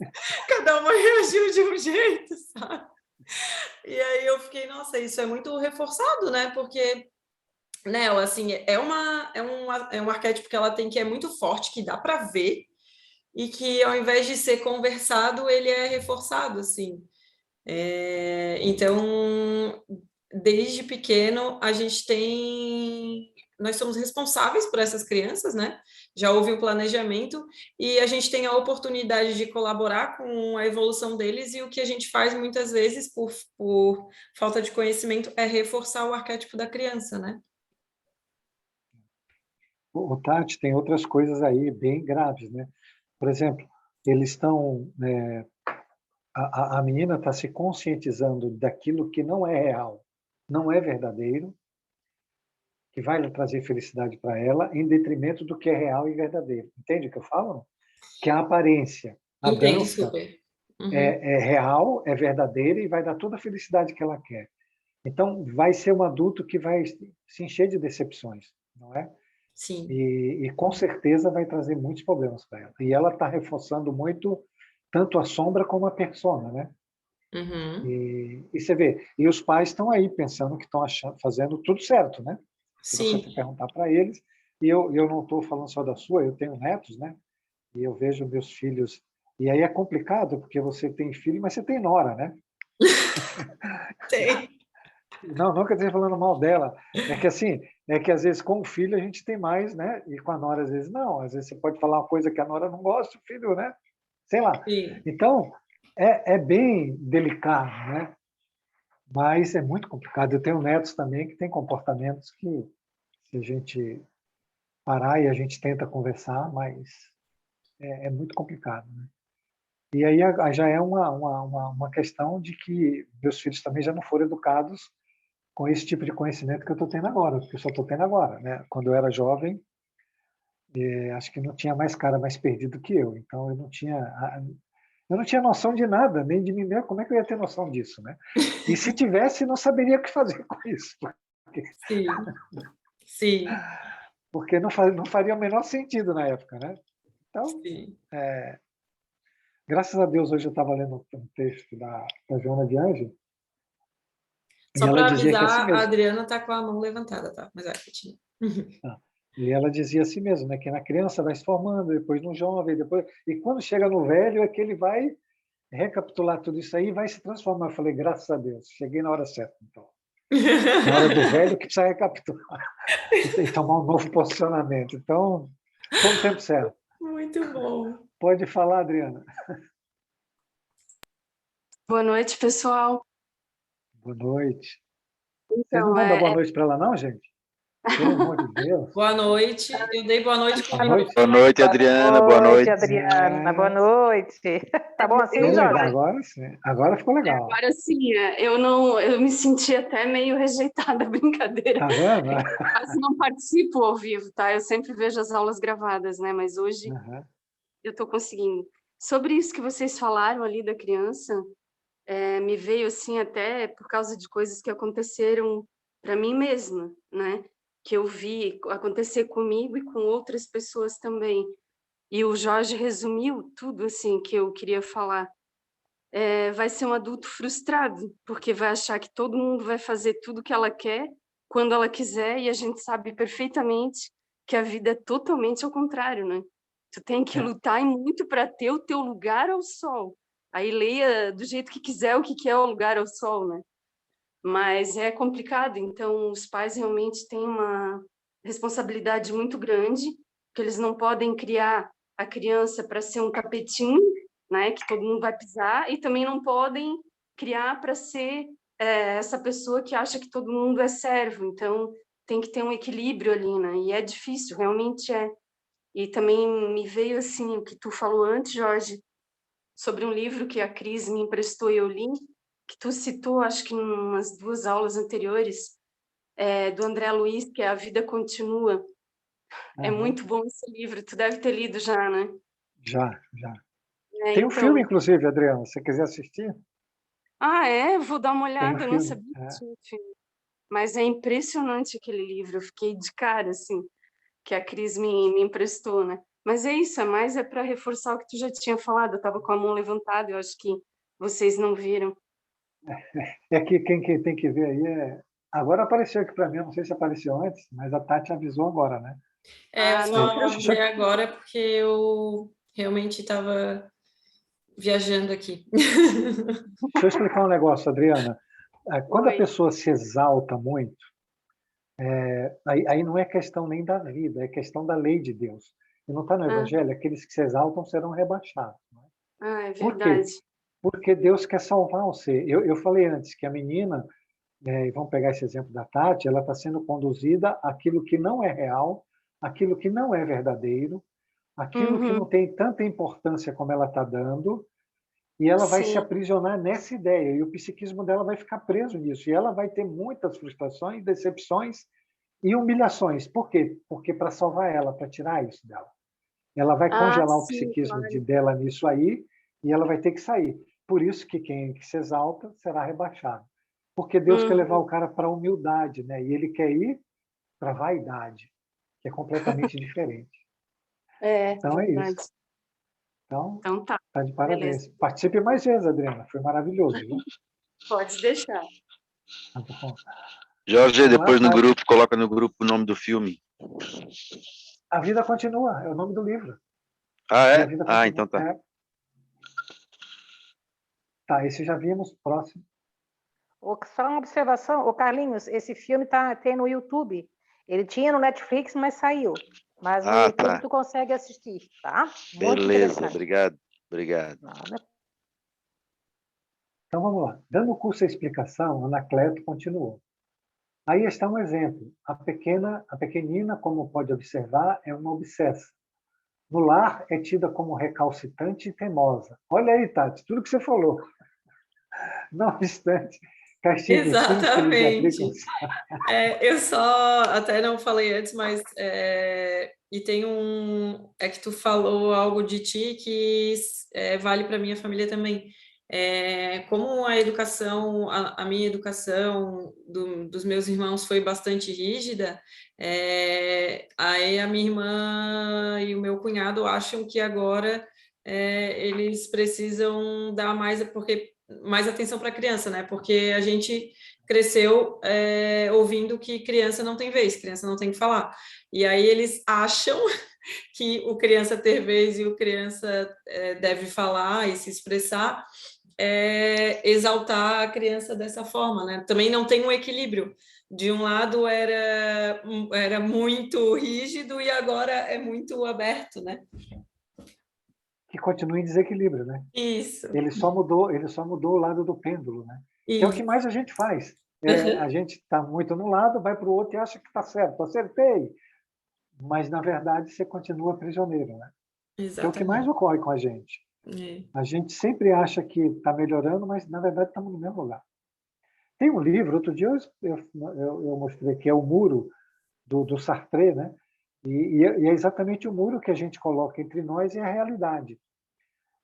Cada uma reagiu de um jeito, sabe? E aí eu fiquei, nossa, isso é muito reforçado, né? Porque nela, assim, é um arquétipo que ela tem que é muito forte, que dá para ver, e que ao invés de ser conversado, ele é reforçado, assim. Então, desde pequeno, nós somos responsáveis por essas crianças, né? Já houve um planejamento e a gente tem a oportunidade de colaborar com a evolução deles, e o que a gente faz muitas vezes, por falta de conhecimento, é reforçar o arquétipo da criança, né? O Tati, tem outras coisas aí bem graves, né? Por exemplo, eles estão... a menina está se conscientizando daquilo que não é real, não é verdadeiro, que vai trazer felicidade para ela, em detrimento do que é real e verdadeiro. Entende o que eu falo? Que a aparência, a Entende, dança, super. Uhum. é real, é verdadeira e vai dar toda a felicidade que ela quer. Então, vai ser um adulto que vai se encher de decepções, não é? Sim. E com certeza vai trazer muitos problemas para ela. E ela está reforçando muito tanto a sombra como a persona, né? Uhum. E você vê, e os pais estão aí pensando que estão fazendo tudo certo, né? Se você Sim. for perguntar para eles, e eu não estou falando só da sua, eu tenho netos, né? E eu vejo meus filhos, e aí é complicado, porque você tem filho, mas você tem nora, né? Tem. Não quer dizer falando mal dela, é que assim, é que às vezes com o filho a gente tem mais, né? E com a nora às vezes não, às vezes você pode falar uma coisa que a nora não gosta, o filho, né? Sei lá. Sim. Então, é bem delicado, né? Mas é muito complicado. Eu tenho netos também que têm comportamentos que, se a gente parar e a gente tenta conversar, mas é muito complicado, né? E aí já é uma questão de que meus filhos também já não foram educados com esse tipo de conhecimento que eu estou tendo agora, que eu só estou tendo agora, né? Quando eu era jovem, acho que não tinha mais cara mais perdido que eu, então eu não tinha noção de nada, nem de mim mesmo. Como é que eu ia ter noção disso, né? E se tivesse, não saberia o que fazer com isso, Sim. Sim. porque não faria o menor sentido na época, né? Então, Sim. graças a Deus, hoje eu estava lendo um texto da Joana de Ângelo, e Só ela para dizia que é assim avisar, a mesmo. Adriana está com a mão levantada, tá? Mas continua. E ela dizia assim mesmo, né? Que na criança vai se formando, depois no jovem, depois... E quando chega no velho é que ele vai recapitular tudo isso aí e vai se transformar. Eu falei, graças a Deus, cheguei na hora certa, então. Na hora do velho que precisa recapitular e tomar um novo posicionamento. Então, estou no tempo certo. Muito bom. Pode falar, Adriana. Boa noite, pessoal. Boa noite. Então, Vocês não vão dar boa noite para ela, não, gente? Pelo amor de Deus. Boa noite. Eu dei boa noite com Boa noite. Boa noite, Adriana. Boa noite. Adriana. Boa noite. Tá bom assim, Bem legal, Jorge? agora sim. Agora ficou legal. Agora sim, eu me senti até meio rejeitada, brincadeira. Tá vendo? Quase não participo ao vivo, tá? Eu sempre vejo as aulas gravadas, né? Mas hoje Uhum. eu estou conseguindo. Sobre isso que vocês falaram ali da criança, me veio assim até por causa de coisas que aconteceram para mim mesma, né? Que eu vi acontecer comigo e com outras pessoas também. E o Jorge resumiu tudo assim que eu queria falar. Vai ser um adulto frustrado, porque vai achar que todo mundo vai fazer tudo o que ela quer, quando ela quiser, e a gente sabe perfeitamente que a vida é totalmente ao contrário, né? Tu tem que lutar e muito para ter o teu lugar ao sol. Aí leia do jeito que quiser o que é o lugar ao sol, né? Mas é complicado, então os pais realmente têm uma responsabilidade muito grande, que eles não podem criar a criança para ser um tapetinho, né, que todo mundo vai pisar, e também não podem criar para ser essa pessoa que acha que todo mundo é servo. Então tem que ter um equilíbrio ali, né? E é difícil, realmente é. E também me veio assim o que tu falou antes, Jorge, sobre um livro que a Cris me emprestou e eu li, que tu citou, acho que em umas 2 aulas anteriores, do André Luiz, que é A Vida Continua. É muito bom esse livro, tu deve ter lido já, né? Já. Tem um Então... filme, inclusive, Adriana, se você quiser assistir. Ah, é? Vou dar uma olhada, eu não filme, sabia que tinha um filme. mas é impressionante aquele livro, eu fiquei de cara, assim, que a Cris me emprestou, né? Mas é isso, mais é para reforçar o que tu já tinha falado, eu estava com a mão levantada, eu acho que vocês não viram. É que quem tem que ver aí é... Agora apareceu aqui para mim, eu não sei se apareceu antes, mas a Tati avisou agora, né? Eu Ah, não, só vi agora porque eu realmente estava viajando aqui. Deixa eu explicar um negócio, Adriana. Quando a oi. pessoa se exalta muito, aí não é questão nem da vida, é questão da lei de Deus. E não está no Ah, Evangelho, aqueles que se exaltam serão rebaixados. Né? é Por quê? verdade. Porque Deus quer salvar você. Eu falei antes que a menina, e vamos pegar esse exemplo da Tati, ela está sendo conduzida àquilo que não é real, aquilo que não é verdadeiro, aquilo que não Uhum, tem tanta importância como ela está dando, e ela vai se sim. aprisionar nessa ideia, e o psiquismo dela vai ficar preso nisso, e ela vai ter muitas frustrações, decepções e humilhações. Por quê? Porque para salvar ela, para tirar isso dela. Ela vai Ah, congelar o sim, psiquismo claro. dela nisso aí, e ela vai ter que sair. Por isso que quem se exalta será rebaixado. Porque Deus quer levar Uhum, o cara para a humildade, né? E ele quer ir para a vaidade, que é completamente diferente. é Então é isso. verdade. Então, Então tá, tá de beleza. parabéns. Participe mais vezes, Adriana. Foi maravilhoso, viu? Pode deixar. Tá bom. Jorge, Vamos lá, depois no Tati. grupo, coloca no grupo o nome do filme. A vida continua, é o nome do livro. Ah, E a é? vida Ah, continua. então tá. Tá, esse já vimos. Próximo. Só uma observação, ô Carlinhos, esse filme tem no YouTube. Ele tinha no Netflix, mas saiu. Mas no Ah, YouTube tá. tu consegue assistir, tá? Muito Beleza, interessante. obrigado. Obrigado. Nada. Então vamos lá. Dando curso à explicação, Anacleto continuou. Aí está um exemplo. A pequenina, como pode observar, é uma obsessa. No lar é tida como recalcitrante e teimosa. Olha aí, Tati, tudo que você falou. Não obstante, castigo simples que lhes aplicam. Exatamente. Eu só até não falei antes, mas e tem é que tu falou algo de ti que vale para minha família também. Como a educação, a minha educação dos meus irmãos foi bastante rígida, aí a minha irmã e o meu cunhado acham que agora eles precisam dar mais atenção para a criança, né? Porque a gente cresceu ouvindo que criança não tem vez, criança não tem que falar. E aí eles acham que o criança ter vez e o criança deve falar e se expressar, exaltar a criança dessa forma, né? Também não tem um equilíbrio. De um lado era muito rígido e agora é muito aberto, né? Que continua em desequilíbrio, né? Isso, Ele só mudou o lado do pêndulo, né? Que é o que isso. mais a gente faz. A gente está muito no lado, vai para o outro e acha que está certo, acertei. Mas, na verdade, você continua prisioneiro, né? Que é o que mais Exatamente. ocorre com a gente. A gente sempre acha que está melhorando, mas, na verdade, estamos no mesmo lugar. Tem um livro, outro dia eu mostrei, que é O Muro, do Sartre, né? E é exatamente o muro que a gente coloca entre nós e a realidade.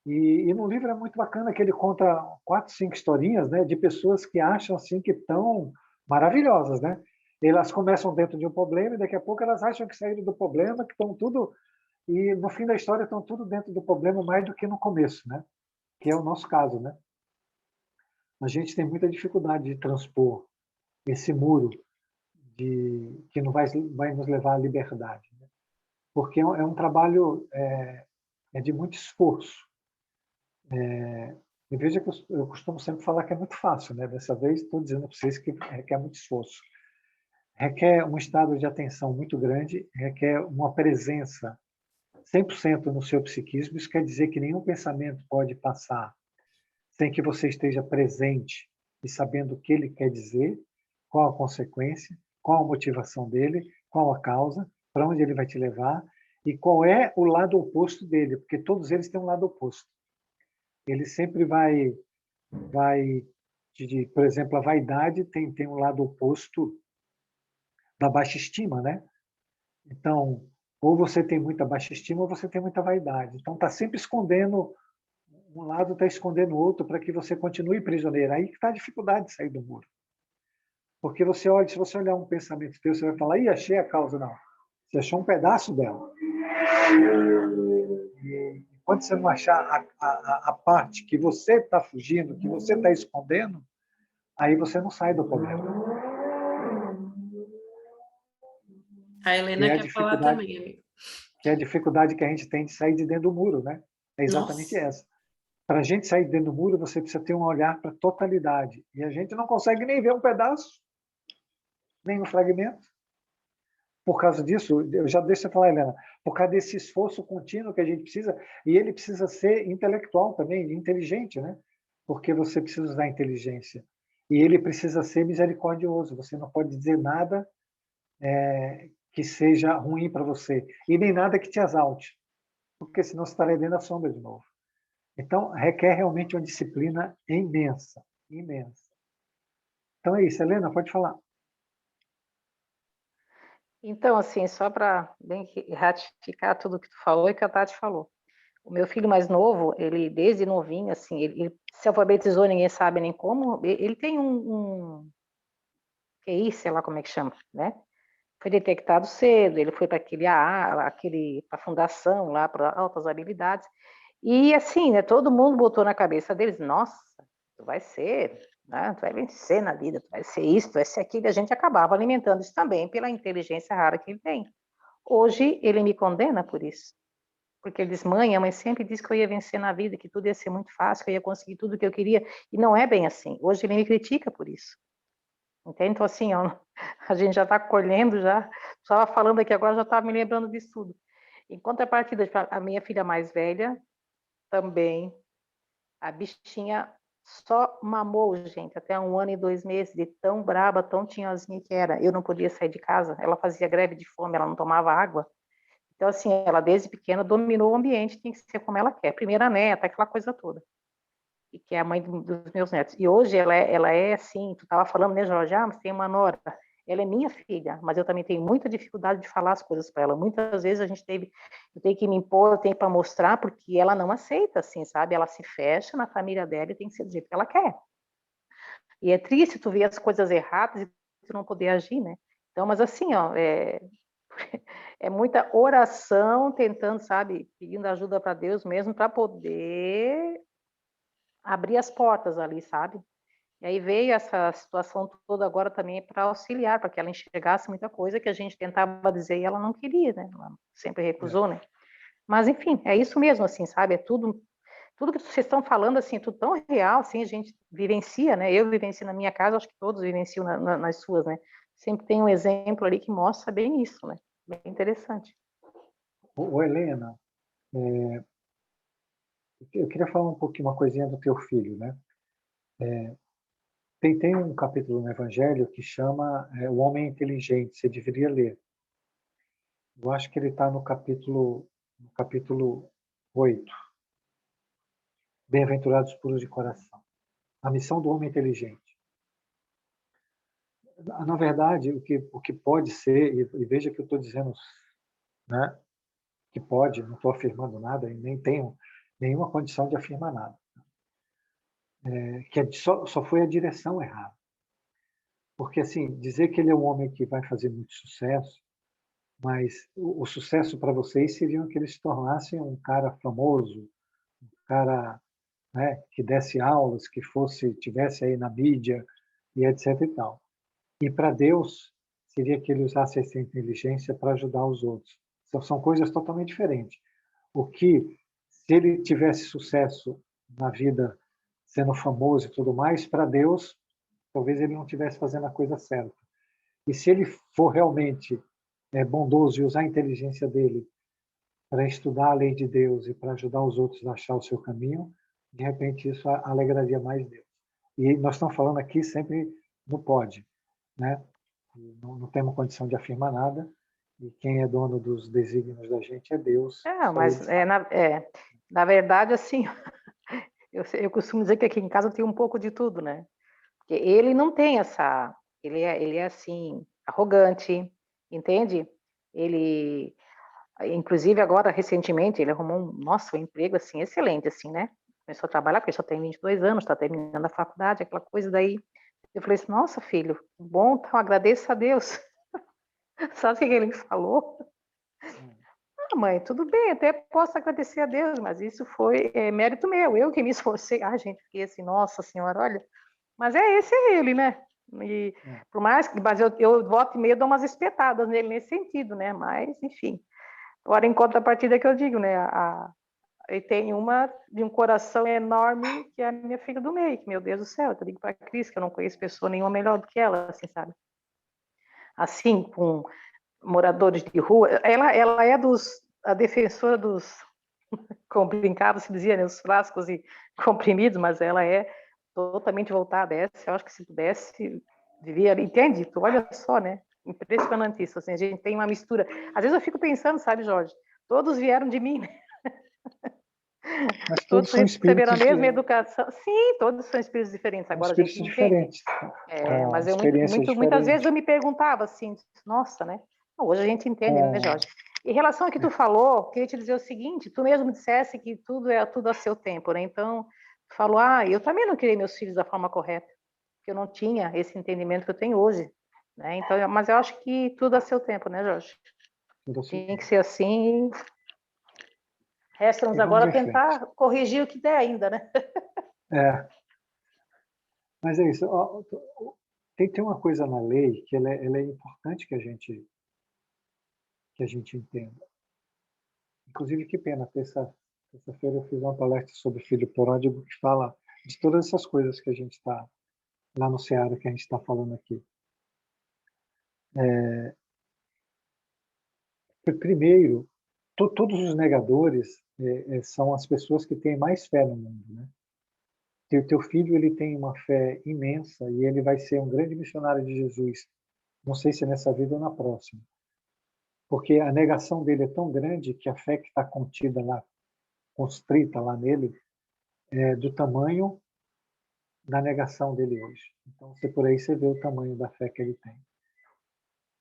E no livro é muito bacana que ele conta 4, 5 historinhas, né, de pessoas que acham assim que estão maravilhosas, né? Elas começam dentro de um problema e daqui a pouco elas acham que saíram do problema, que estão tudo e no fim da história estão tudo dentro do problema mais do que no começo, né? Que é o nosso caso, né? A gente tem muita dificuldade de transpor esse muro que não vai nos levar à liberdade, né? Porque é um trabalho de muito esforço. E veja que eu costumo sempre falar que é muito fácil, né? Dessa vez estou dizendo para vocês que requer muito esforço. Requer um estado de atenção muito grande, requer uma presença 100% no seu psiquismo. Isso quer dizer que nenhum pensamento pode passar sem que você esteja presente e sabendo o que ele quer dizer, qual a consequência, qual a motivação dele, qual a causa, para onde ele vai te levar e qual é o lado oposto dele, porque todos eles têm um lado oposto. Ele sempre vai por exemplo, a vaidade tem um lado oposto da baixa estima, né? Então, ou você tem muita baixa estima ou você tem muita vaidade. Então, está sempre escondendo, um lado está escondendo o outro para que você continue prisioneiro. Aí que está a dificuldade de sair do muro. Porque se você olhar um pensamento teu, você vai falar, ih, achei a causa. Não. Você achou um pedaço dela. E quando você não achar a parte que você está fugindo, que você está escondendo, aí você não sai do problema. A Helena quer falar também, amigo. Que é a dificuldade que a gente tem de sair de dentro do muro, né? É exatamente essa. Para a gente sair de dentro do muro, você precisa ter um olhar para a totalidade. E a gente não consegue nem ver um pedaço, nem um fragmento. Por causa disso, eu já deixo você falar, Helena, por causa desse esforço contínuo que a gente precisa, e ele precisa ser intelectual também, inteligente, né? Porque você precisa usar a inteligência. E ele precisa ser misericordioso. Você não pode dizer nada que seja ruim para você, e nem nada que te exalte, porque senão você estaria dentro da sombra de novo. Então, requer realmente uma disciplina imensa, imensa. Então é isso, Helena, pode falar. Então, assim, só para ratificar tudo que tu falou e que a Tati falou. O meu filho mais novo, ele desde novinho, assim, ele se alfabetizou, ninguém sabe nem como, ele tem um QI, sei lá como é que chama, né? Foi detectado cedo, ele foi para aquele AA, para a fundação lá, para altas habilidades. E assim, né, todo mundo botou na cabeça deles, nossa, tu vai ser, né, tu vai vencer na vida, tu vai ser isso, tu vai ser aquilo. E a gente acabava alimentando isso também pela inteligência rara que ele tem. Hoje ele me condena por isso. Porque ele diz, mãe, a mãe sempre disse que eu ia vencer na vida, que tudo ia ser muito fácil, que eu ia conseguir tudo o que eu queria. E não é bem assim. Hoje ele me critica por isso. Entende? Então, assim, ó, a gente já está colhendo, já estava falando aqui agora, já estava me lembrando disso tudo. Em contrapartida, a minha filha mais velha, também, a bichinha só mamou, gente, até 1 ano e 2 meses, de tão braba, tão tinhosinha que era. Eu não podia sair de casa, ela fazia greve de fome, ela não tomava água. Então, assim, ela desde pequena dominou o ambiente, tem que ser como ela quer. Primeira neta, aquela coisa toda. E que é a mãe dos meus netos. E hoje ela é assim, tu estava falando, né, Jorge? Ah, mas tem uma nora. Ela é minha filha, mas eu também tenho muita dificuldade de falar as coisas para ela. Muitas vezes eu tenho que me impor, eu tenho para mostrar, porque ela não aceita, assim, sabe? Ela se fecha na família dela e tem que ser do jeito que ela quer. E é triste tu ver as coisas erradas e tu não poder agir, né? Então, mas assim, ó, é muita oração, tentando, sabe, pedindo ajuda para Deus mesmo, para poder abrir as portas ali, sabe? E aí veio essa situação toda agora também para auxiliar, para que ela enxergasse muita coisa que a gente tentava dizer e ela não queria, né? Ela sempre recusou, né? Mas, enfim, é isso mesmo, assim, sabe? É tudo que vocês estão falando, assim, é tudo tão real, assim, a gente vivencia, né? Eu vivencio na minha casa, acho que todos vivenciam nas suas, né? Sempre tem um exemplo ali que mostra bem isso, né? Bem interessante. Ô, Helena, eu queria falar um pouquinho, uma coisinha do teu filho, né? Tem um capítulo no Evangelho que chama O Homem Inteligente, você deveria ler. Eu acho que ele está no capítulo 8. Bem-aventurados puros de coração. A missão do homem inteligente. Na verdade, o que pode ser, e veja que eu estou dizendo, né, que pode, não estou afirmando nada, e nem tenho nenhuma condição de afirmar nada. Que só foi a direção errada. Porque, assim, dizer que ele é um homem que vai fazer muito sucesso, mas o sucesso para vocês seria que ele se tornasse um cara famoso, um cara, né, que desse aulas, que tivesse aí na mídia e etc e tal. E para Deus seria que ele usasse essa inteligência para ajudar os outros. São coisas totalmente diferentes. O que, se ele tivesse sucesso na vida, sendo famoso e tudo mais, para Deus, talvez ele não estivesse fazendo a coisa certa. E se ele for realmente bondoso e usar a inteligência dele para estudar a lei de Deus e para ajudar os outros a achar o seu caminho, de repente isso alegraria mais Deus. E nós estamos falando aqui sempre no pode, né? Não temos condição de afirmar nada, e quem é dono dos desígnios da gente é Deus. Mas na verdade, assim, eu costumo dizer que aqui em casa tem um pouco de tudo, né? Porque ele não tem essa... Ele é assim, arrogante, entende? Ele... Inclusive, agora, recentemente, ele arrumou um emprego, assim, excelente, assim, né? Começou a trabalhar, porque já tem 22 anos, está terminando a faculdade, aquela coisa daí. Eu falei assim, nossa, filho, bom, então agradeça a Deus. Sabe o que ele falou? Ah, mãe, tudo bem, até posso agradecer a Deus, mas isso foi mérito meu, eu que me esforcei. Ah, gente, fiquei assim, nossa senhora, olha. Mas esse é ele, né? E por mais que, mas eu volta e meia dou umas espetadas nele nesse sentido, né? Mas, enfim. Agora, em contrapartida que eu digo, né? E tem uma de um coração enorme, que é a minha filha do meio, que, meu Deus do céu, eu digo para a Cris, que eu não conheço pessoa nenhuma melhor do que ela, assim, sabe? Assim, com moradores de rua, ela é a defensora dos, como brincava, se dizia, né, os frascos e comprimidos, mas ela é totalmente voltada a essa. Eu acho que se pudesse, devia, entende? Tu olha só, né? Impressionante isso, assim, a gente tem uma mistura. Às vezes eu fico pensando, sabe, Jorge, todos vieram de mim, né? Mas todos são receberam a espíritos, mesma educação. Sim, todos são espíritos diferentes. Agora a gente espíritos entende. diferentes, Mas com eu experiências muitas vezes diferentes. eu me perguntava assim, nossa, né? Hoje a gente entende, né, Com... Jorge? Em relação ao que tu falou, queria te dizer o seguinte: tu mesmo dissesse que tudo é tudo a seu tempo, né? Então, tu falou, eu também não criei meus filhos da forma correta, porque eu não tinha esse entendimento que eu tenho hoje, né? Então, mas eu acho que tudo a seu tempo, né, Jorge? Tem que ser assim. Resta-nos agora tentar corrigir o que der ainda, né? Mas é isso. Tem uma coisa na lei que ela é importante que a gente entenda. Inclusive, que pena, terça-feira eu fiz uma palestra sobre filho pródigo que fala de todas essas coisas que a gente está, lá no Ceará, que a gente está falando aqui. Primeiro, todos os negadores são as pessoas que têm mais fé no mundo, né? Teu filho ele tem uma fé imensa e ele vai ser um grande missionário de Jesus. Não sei se é nessa vida ou na próxima. Porque a negação dele é tão grande que a fé que está contida lá, constrita lá nele, é do tamanho da negação dele hoje. Então, por aí você vê o tamanho da fé que ele tem.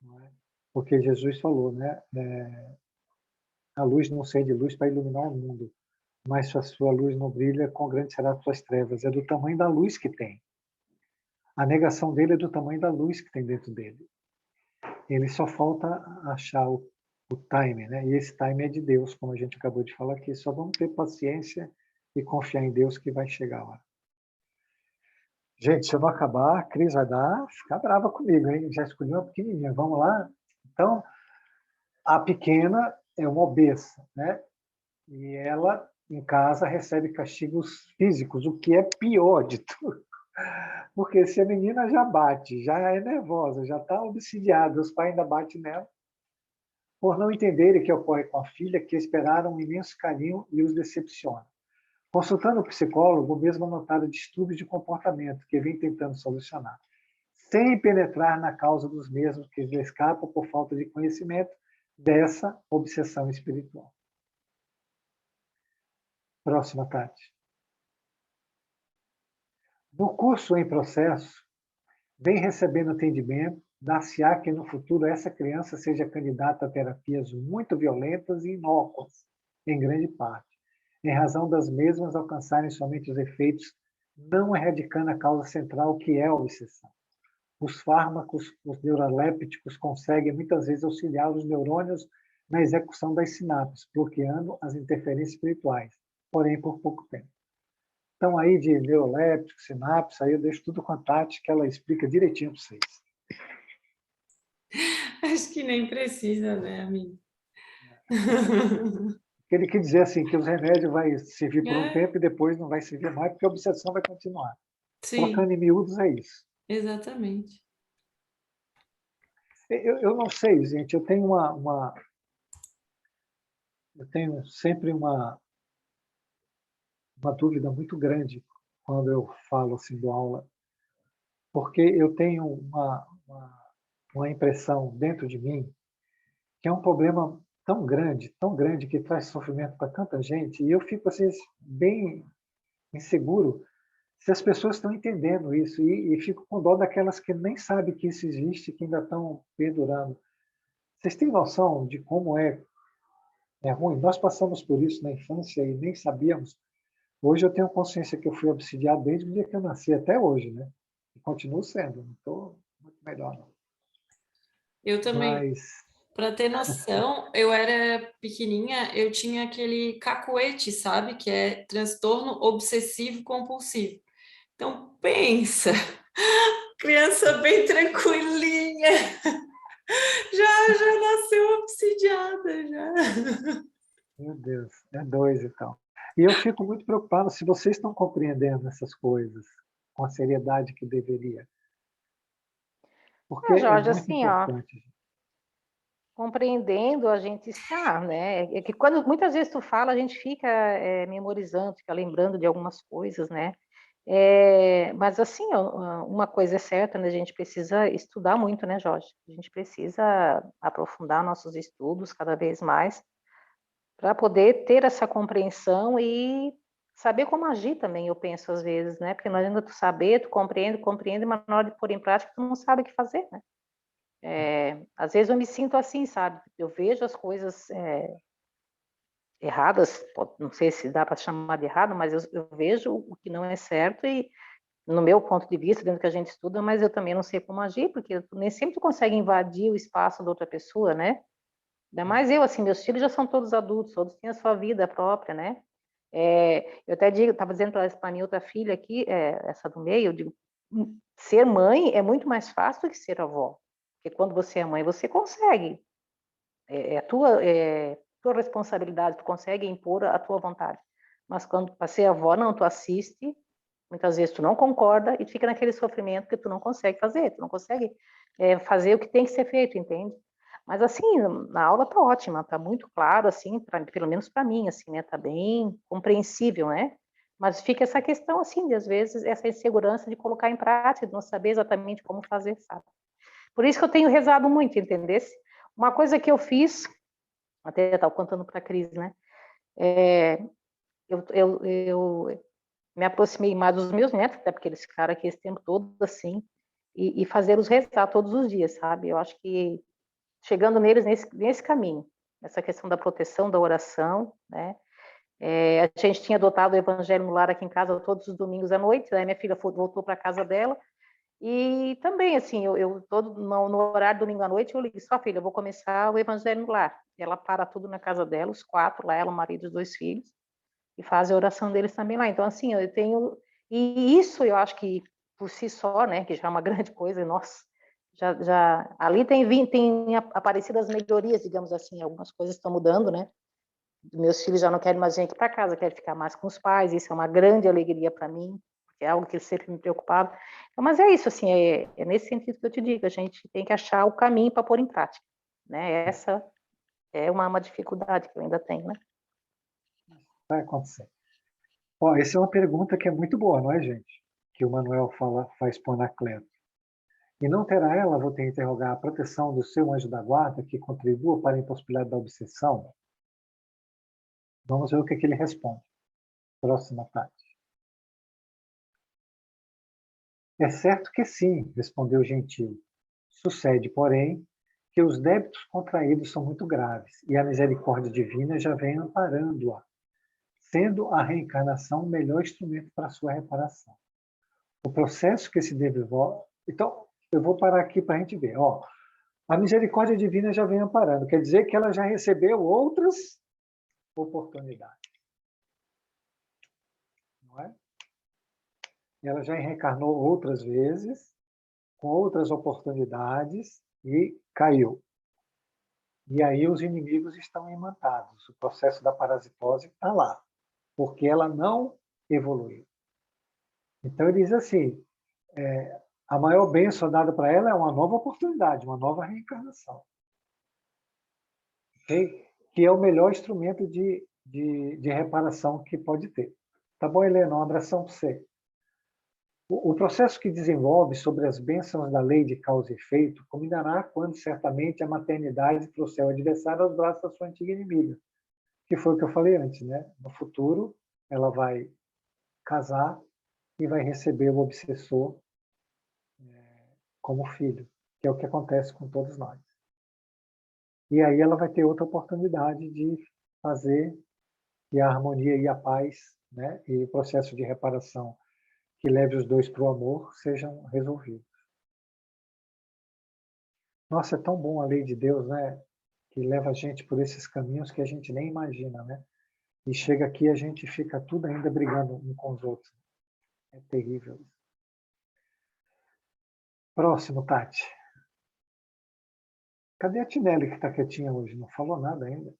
Não é? Porque Jesus falou, né? A luz não será de luz para iluminar o mundo, mas se a sua luz não brilha, quão grande será as suas trevas. É do tamanho da luz que tem. A negação dele é do tamanho da luz que tem dentro dele. Ele só falta achar o time, né? E esse time é de Deus, como a gente acabou de falar aqui. Só vamos ter paciência e confiar em Deus que vai chegar lá. Gente, se eu não acabar, a Cris vai ficar brava comigo, hein? Já escolhi uma pequenininha. Vamos lá? Então, a pequena é uma obesa, né? E ela, em casa, recebe castigos físicos, o que é pior de tudo. Porque se a menina já bate, já é nervosa, já está obsidiada, os pais ainda batem nela, por não entenderem o que ocorre com a filha, que esperaram um imenso carinho e os decepciona. Consultando o psicólogo, o mesmo notaram distúrbios de comportamento que vem tentando solucionar, sem penetrar na causa dos mesmos que lhe escapam por falta de conhecimento dessa obsessão espiritual. Próxima, Tati. No curso em processo, vem recebendo atendimento, dar-se-á que no futuro essa criança seja candidata a terapias muito violentas e inócuas, em grande parte, em razão das mesmas alcançarem somente os efeitos, não erradicando a causa central, que é a obsessão. Os fármacos, os neurolépticos, conseguem muitas vezes auxiliar os neurônios na execução das sinapses, bloqueando as interferências espirituais, porém por pouco tempo. Então, aí de neuroléptico, sinapse, aí eu deixo tudo com a Tati, que ela explica direitinho para vocês. Acho que nem precisa, né, amigo? Ele quer dizer assim, que os remédios vão servir por um tempo e depois não vai servir mais, porque a obsessão vai continuar. Sim. Colocando em miúdos é isso. Exatamente. Eu não sei, gente, eu tenho eu tenho sempre uma dúvida muito grande quando eu falo assim do aula, porque eu tenho uma impressão dentro de mim que é um problema tão grande, que traz sofrimento para tanta gente, e eu fico assim, bem inseguro se as pessoas estão entendendo isso, e fico com dó daquelas que nem sabem que isso existe, que ainda estão perdurando. Vocês têm noção de como é ruim? Nós passamos por isso na infância e nem sabíamos. Hoje eu tenho consciência que eu fui obsidiado desde o dia que eu nasci até hoje, né? E continuo sendo, não estou muito melhor, não. Eu também. Mas, Para ter noção, eu era pequenininha, eu tinha aquele cacuete, sabe? Que é transtorno obsessivo compulsivo. Então, pensa, criança bem tranquilinha, já nasceu obsidiada, já. meu Deus, é dois então. E eu fico muito preocupado se vocês estão compreendendo essas coisas com a seriedade que deveria. Porque é Jorge, muito assim, ó, importante. compreendendo a gente está, né? É que quando muitas vezes tu fala, a gente fica memorizando, fica lembrando de algumas coisas, né? Mas assim, ó, uma coisa é certa, né? A gente precisa estudar muito, né, Jorge? A gente precisa aprofundar nossos estudos cada vez mais para poder ter essa compreensão e saber como agir também, eu penso às vezes, né? Porque não adianta tu saber, tu compreende, mas na hora de pôr em prática tu não sabe o que fazer, né? Às vezes eu me sinto assim, sabe? Eu vejo as coisas erradas, não sei se dá para chamar de errado, mas eu vejo o que não é certo e, no meu ponto de vista, dentro do que a gente estuda, mas eu também não sei como agir, porque nem sempre tu consegue invadir o espaço da outra pessoa, né? Ainda mais eu, assim, meus filhos já são todos adultos, todos têm a sua vida própria, né? Eu até digo, estava dizendo para a minha outra filha aqui, essa do meio, eu digo, ser mãe é muito mais fácil do que ser avó. Porque quando você é mãe, você consegue. É tua responsabilidade, tu consegue impor a tua vontade. Mas quando para ser avó, não, tu assiste, muitas vezes tu não concorda e tu fica naquele sofrimento que tu não consegue fazer, tu não consegue fazer o que tem que ser feito, entende? Mas assim, na aula tá ótima, tá muito claro, assim, pelo menos para mim, assim, né? Tá bem compreensível, né? Mas fica essa questão, assim, de às vezes, essa insegurança de colocar em prática, de não saber exatamente como fazer, sabe? Por isso que eu tenho rezado muito, entendesse? Uma coisa que eu fiz, até estava contando para a Cris, né? Eu me aproximei mais dos meus netos, até porque eles ficaram aqui esse tempo todo, assim, e fazer os rezar todos os dias, sabe? Eu acho que chegando neles nesse caminho, essa questão da proteção, da oração, né? A gente tinha adotado o Evangelho no Lar aqui em casa todos os domingos à noite, né? Minha filha voltou para a casa dela, e também, assim, eu todo no horário do domingo à noite, eu ligo, só filha, eu vou começar o Evangelho no Lar. Ela para tudo na casa dela, os 4 lá, ela, o marido e os 2 filhos, e faz a oração deles também lá. Então, assim, eu tenho... E isso eu acho que, por si só, né, que já é uma grande coisa, nossa, ali tem aparecido as melhorias, digamos assim, algumas coisas estão mudando, né? Meus filhos já não querem mais vir aqui para casa, querem ficar mais com os pais, isso é uma grande alegria para mim, porque é algo que sempre me preocupava. Então, mas é isso, assim, é nesse sentido que eu te digo, a gente tem que achar o caminho para pôr em prática, né? Essa é uma dificuldade que eu ainda tenho, né? Vai acontecer. Ó, essa é uma pergunta que é muito boa, não é, gente? Que o Manuel faz para o Anacleto. E não terá ela, vou ter que interrogar, a proteção do seu anjo da guarda que contribua para a impossibilidade da obsessão? Vamos ver o que ele responde. Próxima parte. É certo que sim, respondeu Gentil. Sucede, porém, que os débitos contraídos são muito graves e a misericórdia divina já vem amparando-a, sendo a reencarnação o melhor instrumento para a sua reparação. O processo que se desenvolve... Então, eu vou parar aqui para a gente ver. Ó, a misericórdia divina já vem amparando, quer dizer que ela já recebeu outras oportunidades. Não é? Ela já reencarnou outras vezes, com outras oportunidades, e caiu. E aí os inimigos estão imantados. O processo da parasitose está lá, porque ela não evoluiu. Então ele diz assim, a maior bênção dada para ela é uma nova oportunidade, uma nova reencarnação. Okay? Que é o melhor instrumento de reparação que pode ter. Tá bom, Helena? Um abração para você. O processo que desenvolve sobre as bênçãos da lei de causa e efeito culminará quando, certamente, a maternidade trouxer o adversário aos braços da sua antiga inimiga, que foi o que eu falei antes, né? No futuro, ela vai casar e vai receber o obsessor como filho, que é o que acontece com todos nós. E aí ela vai ter outra oportunidade de fazer que a harmonia e a paz, né, e o processo de reparação que leve os dois para o amor sejam resolvidos. Nossa, é tão bom a lei de Deus, né? Que leva a gente por esses caminhos que a gente nem imagina, né? E chega aqui e a gente fica tudo ainda brigando um com os outros. É terrível. Próximo, Tati. Cadê a Tinelli que está quietinha hoje? Não falou nada ainda.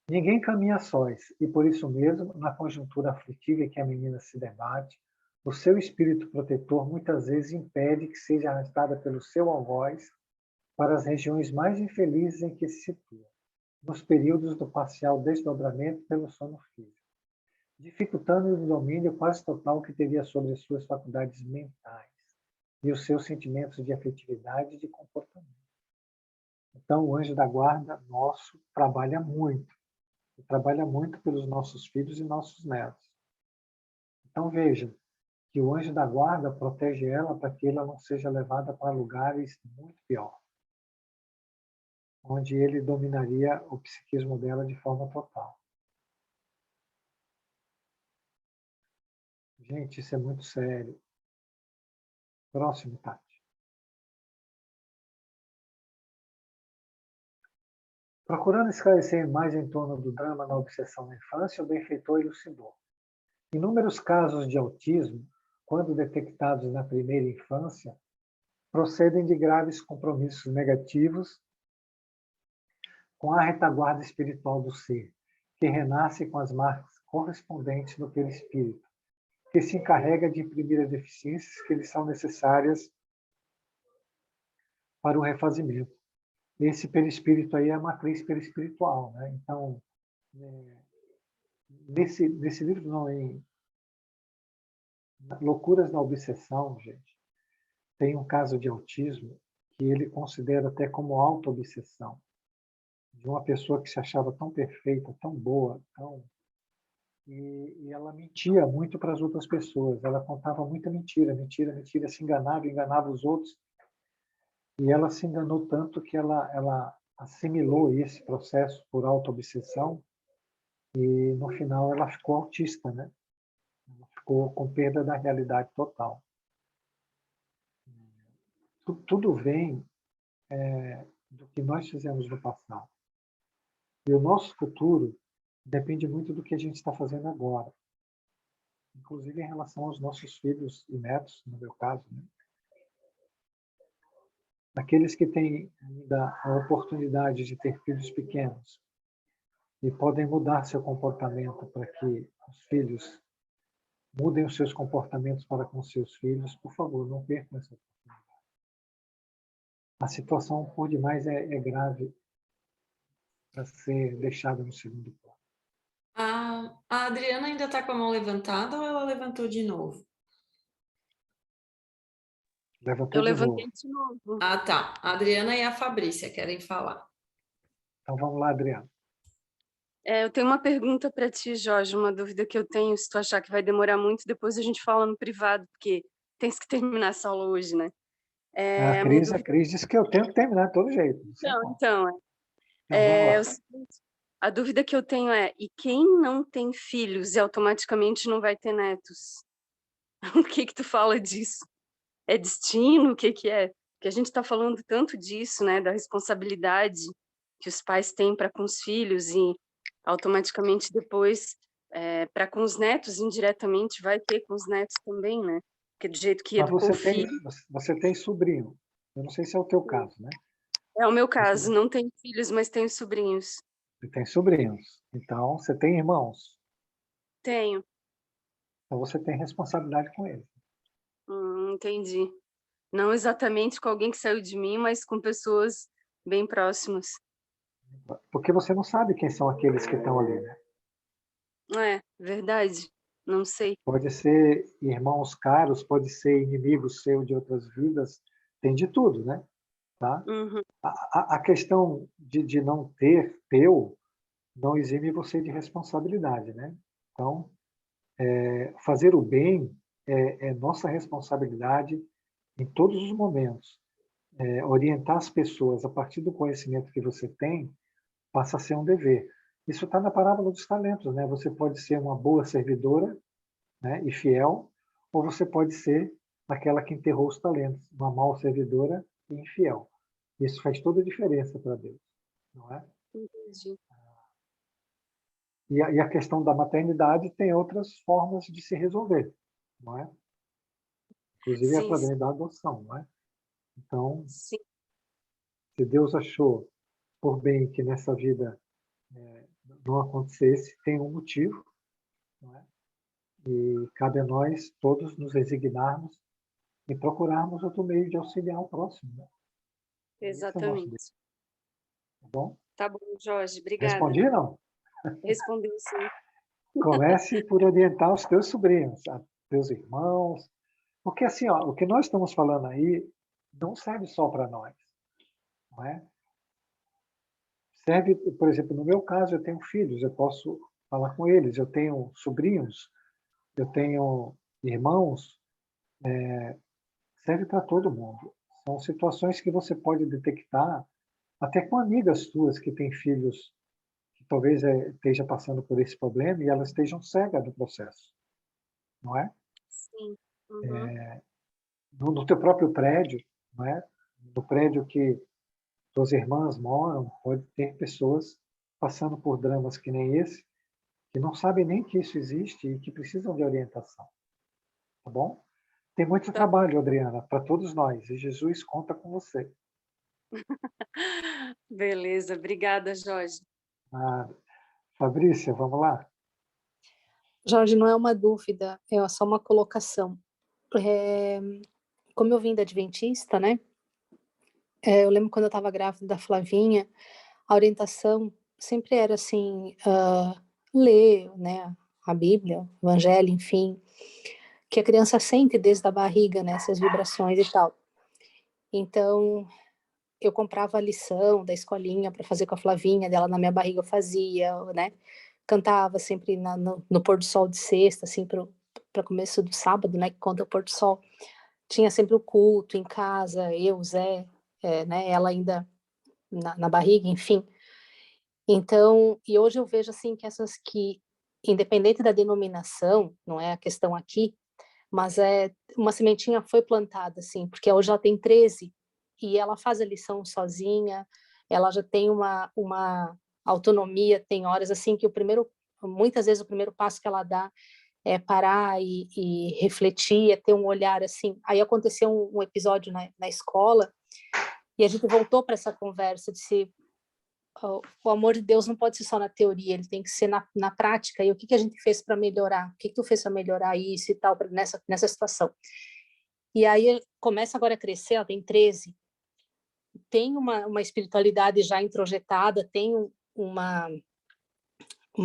Ninguém caminha sós, e por isso mesmo, na conjuntura aflitiva em que a menina se debate, o seu espírito protetor muitas vezes impede que seja arrastada pelo seu algoz para as regiões mais infelizes em que se situa, nos períodos do parcial desdobramento pelo sono físico, dificultando o domínio quase total que teria sobre as suas faculdades mentais e os seus sentimentos de afetividade e de comportamento. Então, o anjo da guarda nosso trabalha muito pelos nossos filhos e nossos netos. Então, veja que o anjo da guarda protege ela para que ela não seja levada para lugares muito piores, onde ele dominaria o psiquismo dela de forma total. Gente, isso é muito sério. Próximo, Tati. Procurando esclarecer mais em torno do drama na obsessão na infância, o benfeitor elucidou. Inúmeros casos de autismo, quando detectados na primeira infância, procedem de graves compromissos negativos com a retaguarda espiritual do ser, que renasce com as marcas correspondentes no perispírito, que se encarrega de imprimir as deficiências que lhes são necessárias para o refazimento. Esse perispírito aí é a matriz perispiritual, né? Então, nesse livro, não, em Loucuras na Obsessão, gente, tem um caso de autismo que ele considera até como auto-obsessão, de uma pessoa que se achava tão perfeita, tão boa, e ela mentia muito para as outras pessoas. Ela contava muita mentira, se enganava os outros. E ela se enganou tanto que ela assimilou esse processo por auto-obsessão e, no final, ela ficou autista, né? Ela ficou com perda da realidade total. Tudo vem do que nós fizemos no passado. E o nosso futuro depende muito do que a gente está fazendo agora. Inclusive em relação aos nossos filhos e netos, no meu caso, né? Aqueles que têm ainda a oportunidade de ter filhos pequenos e podem mudar seu comportamento para que os filhos mudem os seus comportamentos para com seus filhos, por favor, não percam essa oportunidade. A situação, por demais, é grave para ser deixada no segundo plano. A Adriana ainda está com a mão levantada ou ela levantou de novo? Eu levantei de novo. Ah, tá. A Adriana e a Fabrícia querem falar. Então vamos lá, Adriana. Eu tenho uma pergunta para ti, Jorge, uma dúvida que eu tenho, se tu achar que vai demorar muito, depois a gente fala no privado, porque tens que terminar essa aula hoje, né? A Cris disse que eu tenho que terminar de todo jeito. Então, o seguinte, a dúvida que eu tenho é, e quem não tem filhos e automaticamente não vai ter netos? O que tu fala disso? É destino? O que é? Porque a gente está falando tanto disso, né, da responsabilidade que os pais têm para com os filhos e automaticamente depois, para com os netos, indiretamente, vai ter com os netos também, né? Porque do jeito que educou o filho... Você tem sobrinho. Eu não sei se é o teu caso, né? É o meu caso, não tenho filhos, mas tenho sobrinhos. Você tem sobrinhos. Então, você tem irmãos. Tenho. Então, você tem responsabilidade com eles. Entendi. Não exatamente com alguém que saiu de mim, mas com pessoas bem próximas. Porque você não sabe quem são aqueles que estão ali, né? É, verdade. Não sei. Pode ser irmãos caros, pode ser inimigos seus de outras vidas, tem de tudo, né? Tá? Uhum. A questão de não ter teu não exime você de responsabilidade, né? Então, fazer o bem é nossa responsabilidade em todos os momentos. Orientar as pessoas a partir do conhecimento que você tem passa a ser um dever. Isso está na parábola dos talentos, né? Você pode ser uma boa servidora, né, e fiel, ou você pode ser aquela que enterrou os talentos, uma mal servidora e infiel. Isso faz toda a diferença para Deus, não é? Entendi. E a questão da maternidade tem outras formas de se resolver, não é? Inclusive Sim, através da adoção, não é? Então, sim, se Deus achou por bem que nessa vida não acontecesse, tem um motivo, não é? E cabe a nós todos nos resignarmos e procurarmos outro meio de auxiliar o próximo, né? Esse é o nosso Deus, exatamente. tá bom? Tá bom, Jorge, obrigada. Respondi, não? Respondeu sim. Comece por orientar os teus sobrinhos, teus irmãos, porque assim, ó, o que nós estamos falando aí não serve só para nós, não é? Serve, por exemplo, no meu caso, eu tenho filhos, eu posso falar com eles, eu tenho sobrinhos, eu tenho irmãos, serve para todo mundo. São situações que você pode detectar até com amigas suas que têm filhos que talvez esteja passando por esse problema e elas estejam cegas do processo, não é? Sim. Uhum. No teu próprio prédio, não é? No prédio que tuas irmãs moram, pode ter pessoas passando por dramas que nem esse, que não sabem nem que isso existe e que precisam de orientação, tá bom? Tem muito Tá. trabalho, Adriana, para todos nós, e Jesus conta com você. Beleza, obrigada, Jorge. Ah, Fabrícia, vamos lá? Jorge, não é uma dúvida, é só uma colocação. É, como eu vim da Adventista, né? Eu lembro quando eu estava grávida da Flavinha, a orientação sempre era assim, ler, né? A Bíblia, o Evangelho, enfim, que a criança sente desde a barriga, né? Essas vibrações e tal. Então, eu comprava a lição da escolinha para fazer com a Flavinha, dela na minha barriga eu fazia, né? Cantava sempre no pôr do sol de sexta, assim, para começo do sábado, né? Que conta o pôr do sol. Tinha sempre o culto em casa, eu, Zé, né? Ela ainda na barriga, enfim. Então, e hoje eu vejo assim que essas que, independente da denominação, não é a questão aqui, mas uma sementinha foi plantada, assim, porque hoje ela tem 13 e ela faz a lição sozinha, ela já tem uma autonomia, tem horas assim que muitas vezes o primeiro passo que ela dá é parar e refletir, é ter um olhar assim. Aí aconteceu um episódio na escola e a gente voltou para essa conversa de se o amor de Deus não pode ser só na teoria, ele tem que ser na prática. E o que a gente fez para melhorar? O que tu fez para melhorar isso e tal, nessa situação? E aí começa agora a crescer, ela tem 13, tem uma espiritualidade já introjetada, tem uma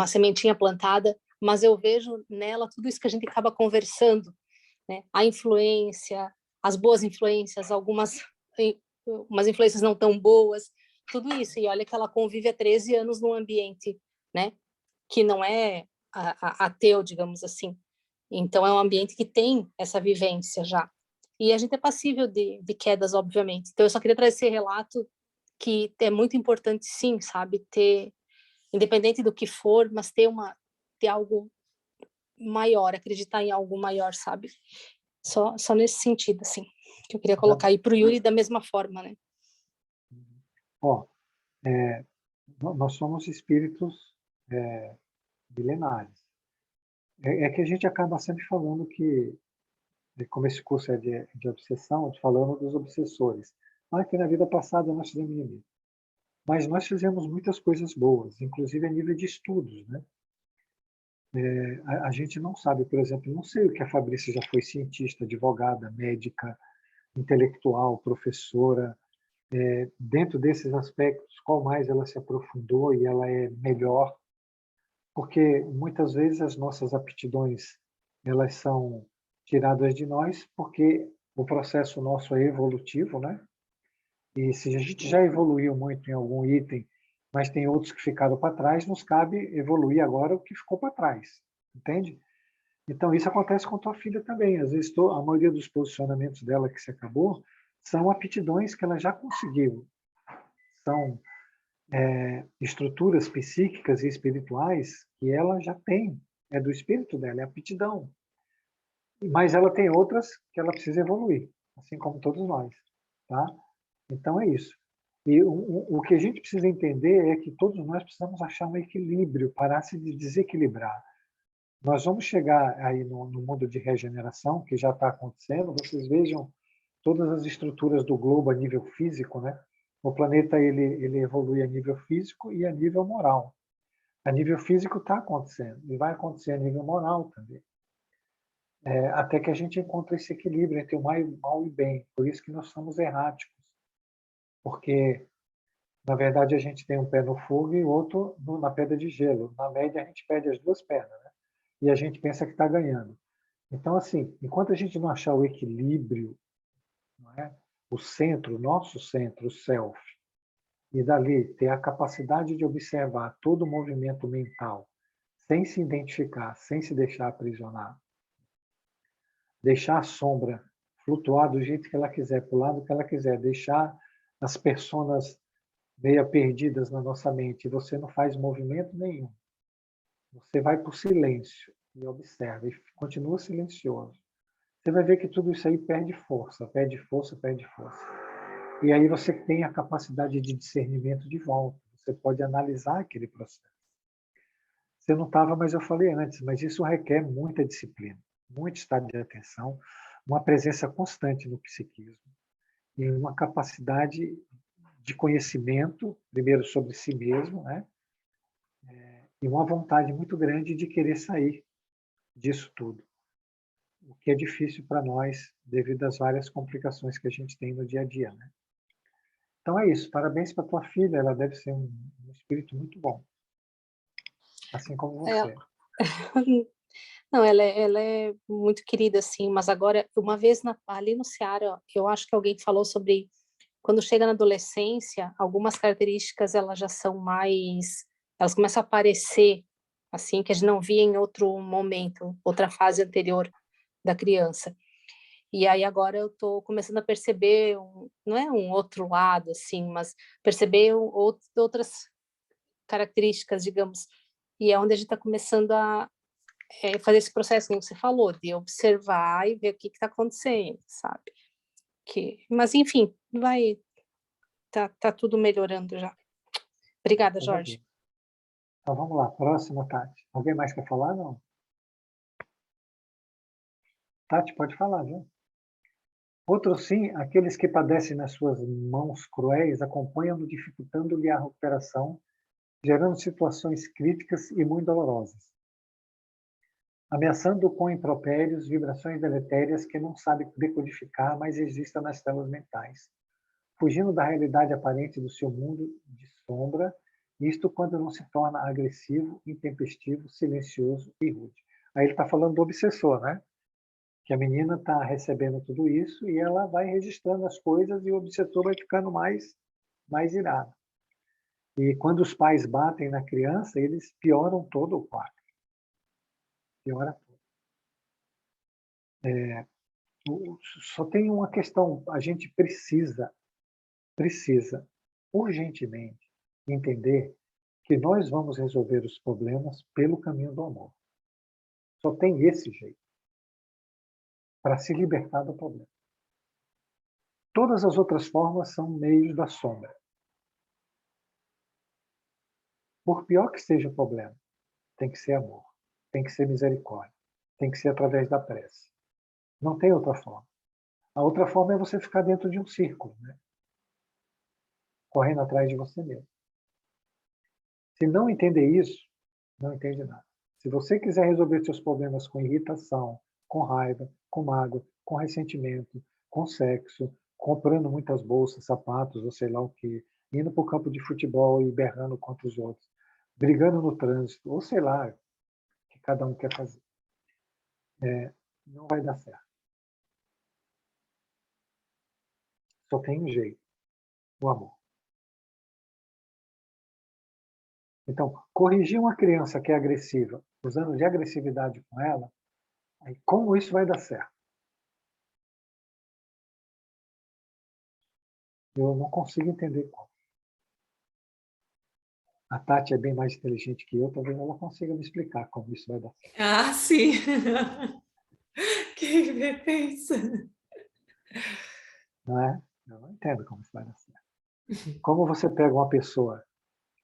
sementinha plantada, mas eu vejo nela tudo isso que a gente acaba conversando, né? A influência, as boas influências, umas influências não tão boas, tudo isso. E olha que ela convive há 13 anos num ambiente, né, que não é ateu, digamos assim. Então, é um ambiente que tem essa vivência já. E a gente é passível de quedas, obviamente. Então, eu só queria trazer esse relato que é muito importante, sim, sabe? Ter, independente do que for, mas ter algo maior, acreditar em algo maior, sabe? Só nesse sentido, assim, que eu queria colocar. E para o Yuri da mesma forma, né? Ó, nós somos espíritos milenares. É que a gente acaba sempre falando que, como esse curso é de obsessão, falando dos obsessores. Que na vida passada nós fizemos inimigo. Mas nós fizemos muitas coisas boas, inclusive a nível de estudos, né? A gente não sabe, por exemplo, não sei o que a Fabrícia já foi cientista, advogada, médica, intelectual, professora. Dentro desses aspectos, qual mais ela se aprofundou e ela é melhor? Porque muitas vezes as nossas aptidões elas são tiradas de nós porque o processo nosso é evolutivo, né? E se a gente já evoluiu muito em algum item, mas tem outros que ficaram para trás, nos cabe evoluir agora o que ficou para trás, entende? Então isso acontece com tua filha também. Às vezes a maioria dos posicionamentos dela que se acabou são aptidões que ela já conseguiu, são estruturas psíquicas e espirituais que ela já tem, é do espírito dela, é aptidão. Mas ela tem outras que ela precisa evoluir, assim como todos nós, tá? Então é isso. E o que a gente precisa entender é que todos nós precisamos achar um equilíbrio, parar de desequilibrar. Nós vamos chegar aí no mundo de regeneração, que já está acontecendo. Vocês vejam todas as estruturas do globo a nível físico, né? O planeta ele evolui a nível físico e a nível moral. A nível físico está acontecendo e vai acontecer a nível moral também. Até que a gente encontre esse equilíbrio entre o mal e bem. Por isso que nós somos erráticos, porque na verdade a gente tem um pé no fogo e o outro na pedra de gelo. Na média a gente perde as duas pernas, né? E a gente pensa que está ganhando. Então, assim, enquanto a gente não achar o equilíbrio, não é? O centro, o nosso centro, o self, e dali ter a capacidade de observar todo o movimento mental, sem se identificar, sem se deixar aprisionar, deixar a sombra flutuar do jeito que ela quiser, para o lado que ela quiser, deixar as personas meio perdidas na nossa mente, você não faz movimento nenhum. Você vai para o silêncio e observa, e continua silencioso. Você vai ver que tudo isso aí perde força, perde força, perde força. E aí você tem a capacidade de discernimento de volta. Você pode analisar aquele processo. Você não estava, mas eu falei antes, mas isso requer muita disciplina, muito estado de atenção, uma presença constante no psiquismo e uma capacidade de conhecimento, primeiro sobre si mesmo, né? E uma vontade muito grande de querer sair disso tudo, o que é difícil para nós devido às várias complicações que a gente tem no dia a dia, né? Então é isso, parabéns para tua filha, ela deve ser um espírito muito bom, assim como você. Não, ela é muito querida, assim, mas agora, uma vez ali no Ceará, eu acho que alguém falou sobre quando chega na adolescência, algumas características elas já são mais, elas começam a aparecer, assim, que a gente não via em outro momento, outra fase anterior da criança. E aí agora eu estou começando a perceber, não é um outro lado, assim, mas perceber outras características, digamos, e é onde a gente está começando a fazer esse processo, como você falou, de observar e ver o que está acontecendo, sabe? Mas, enfim, tá tudo melhorando já. Obrigada, Jorge. Então vamos lá, próxima, Tati. Alguém mais quer falar, não? Tati, pode falar, viu? Outros sim, aqueles que padecem nas suas mãos cruéis, acompanham-no, dificultando-lhe a recuperação, gerando situações críticas e muito dolorosas, ameaçando com impropérios, vibrações deletérias que não sabe decodificar, mas existem nas células mentais, fugindo da realidade aparente do seu mundo de sombra, isto quando não se torna agressivo, intempestivo, silencioso e rude. Aí ele está falando do obsessor, né? Que a menina está recebendo tudo isso e ela vai registrando as coisas e o obsessor vai ficando mais irado. E quando os pais batem na criança, eles pioram todo o quadro. Piora tudo. Só tem uma questão, a gente precisa urgentemente entender que nós vamos resolver os problemas pelo caminho do amor. Só tem esse jeito para se libertar do problema. Todas as outras formas são meios da sombra. Por pior que seja o problema, tem que ser amor, tem que ser misericórdia, tem que ser através da prece. Não tem outra forma. A outra forma é você ficar dentro de um círculo, né? Correndo atrás de você mesmo. Se não entender isso, não entende nada. Se você quiser resolver seus problemas com irritação, com raiva, com mágoa, com ressentimento, com sexo, comprando muitas bolsas, sapatos, ou sei lá o quê, indo para o campo de futebol e berrando contra os outros, brigando no trânsito, ou sei lá, o que cada um quer fazer, não vai dar certo. Só tem um jeito, o amor. Então, corrigir uma criança que é agressiva, usando de agressividade com ela, aí como isso vai dar certo? Eu não consigo entender como. A Tati é bem mais inteligente que eu, talvez ela consiga me explicar como isso vai dar certo. Ah, sim. Quem vê, pensa. Não é? Eu não entendo como isso vai dar certo. Como você pega uma pessoa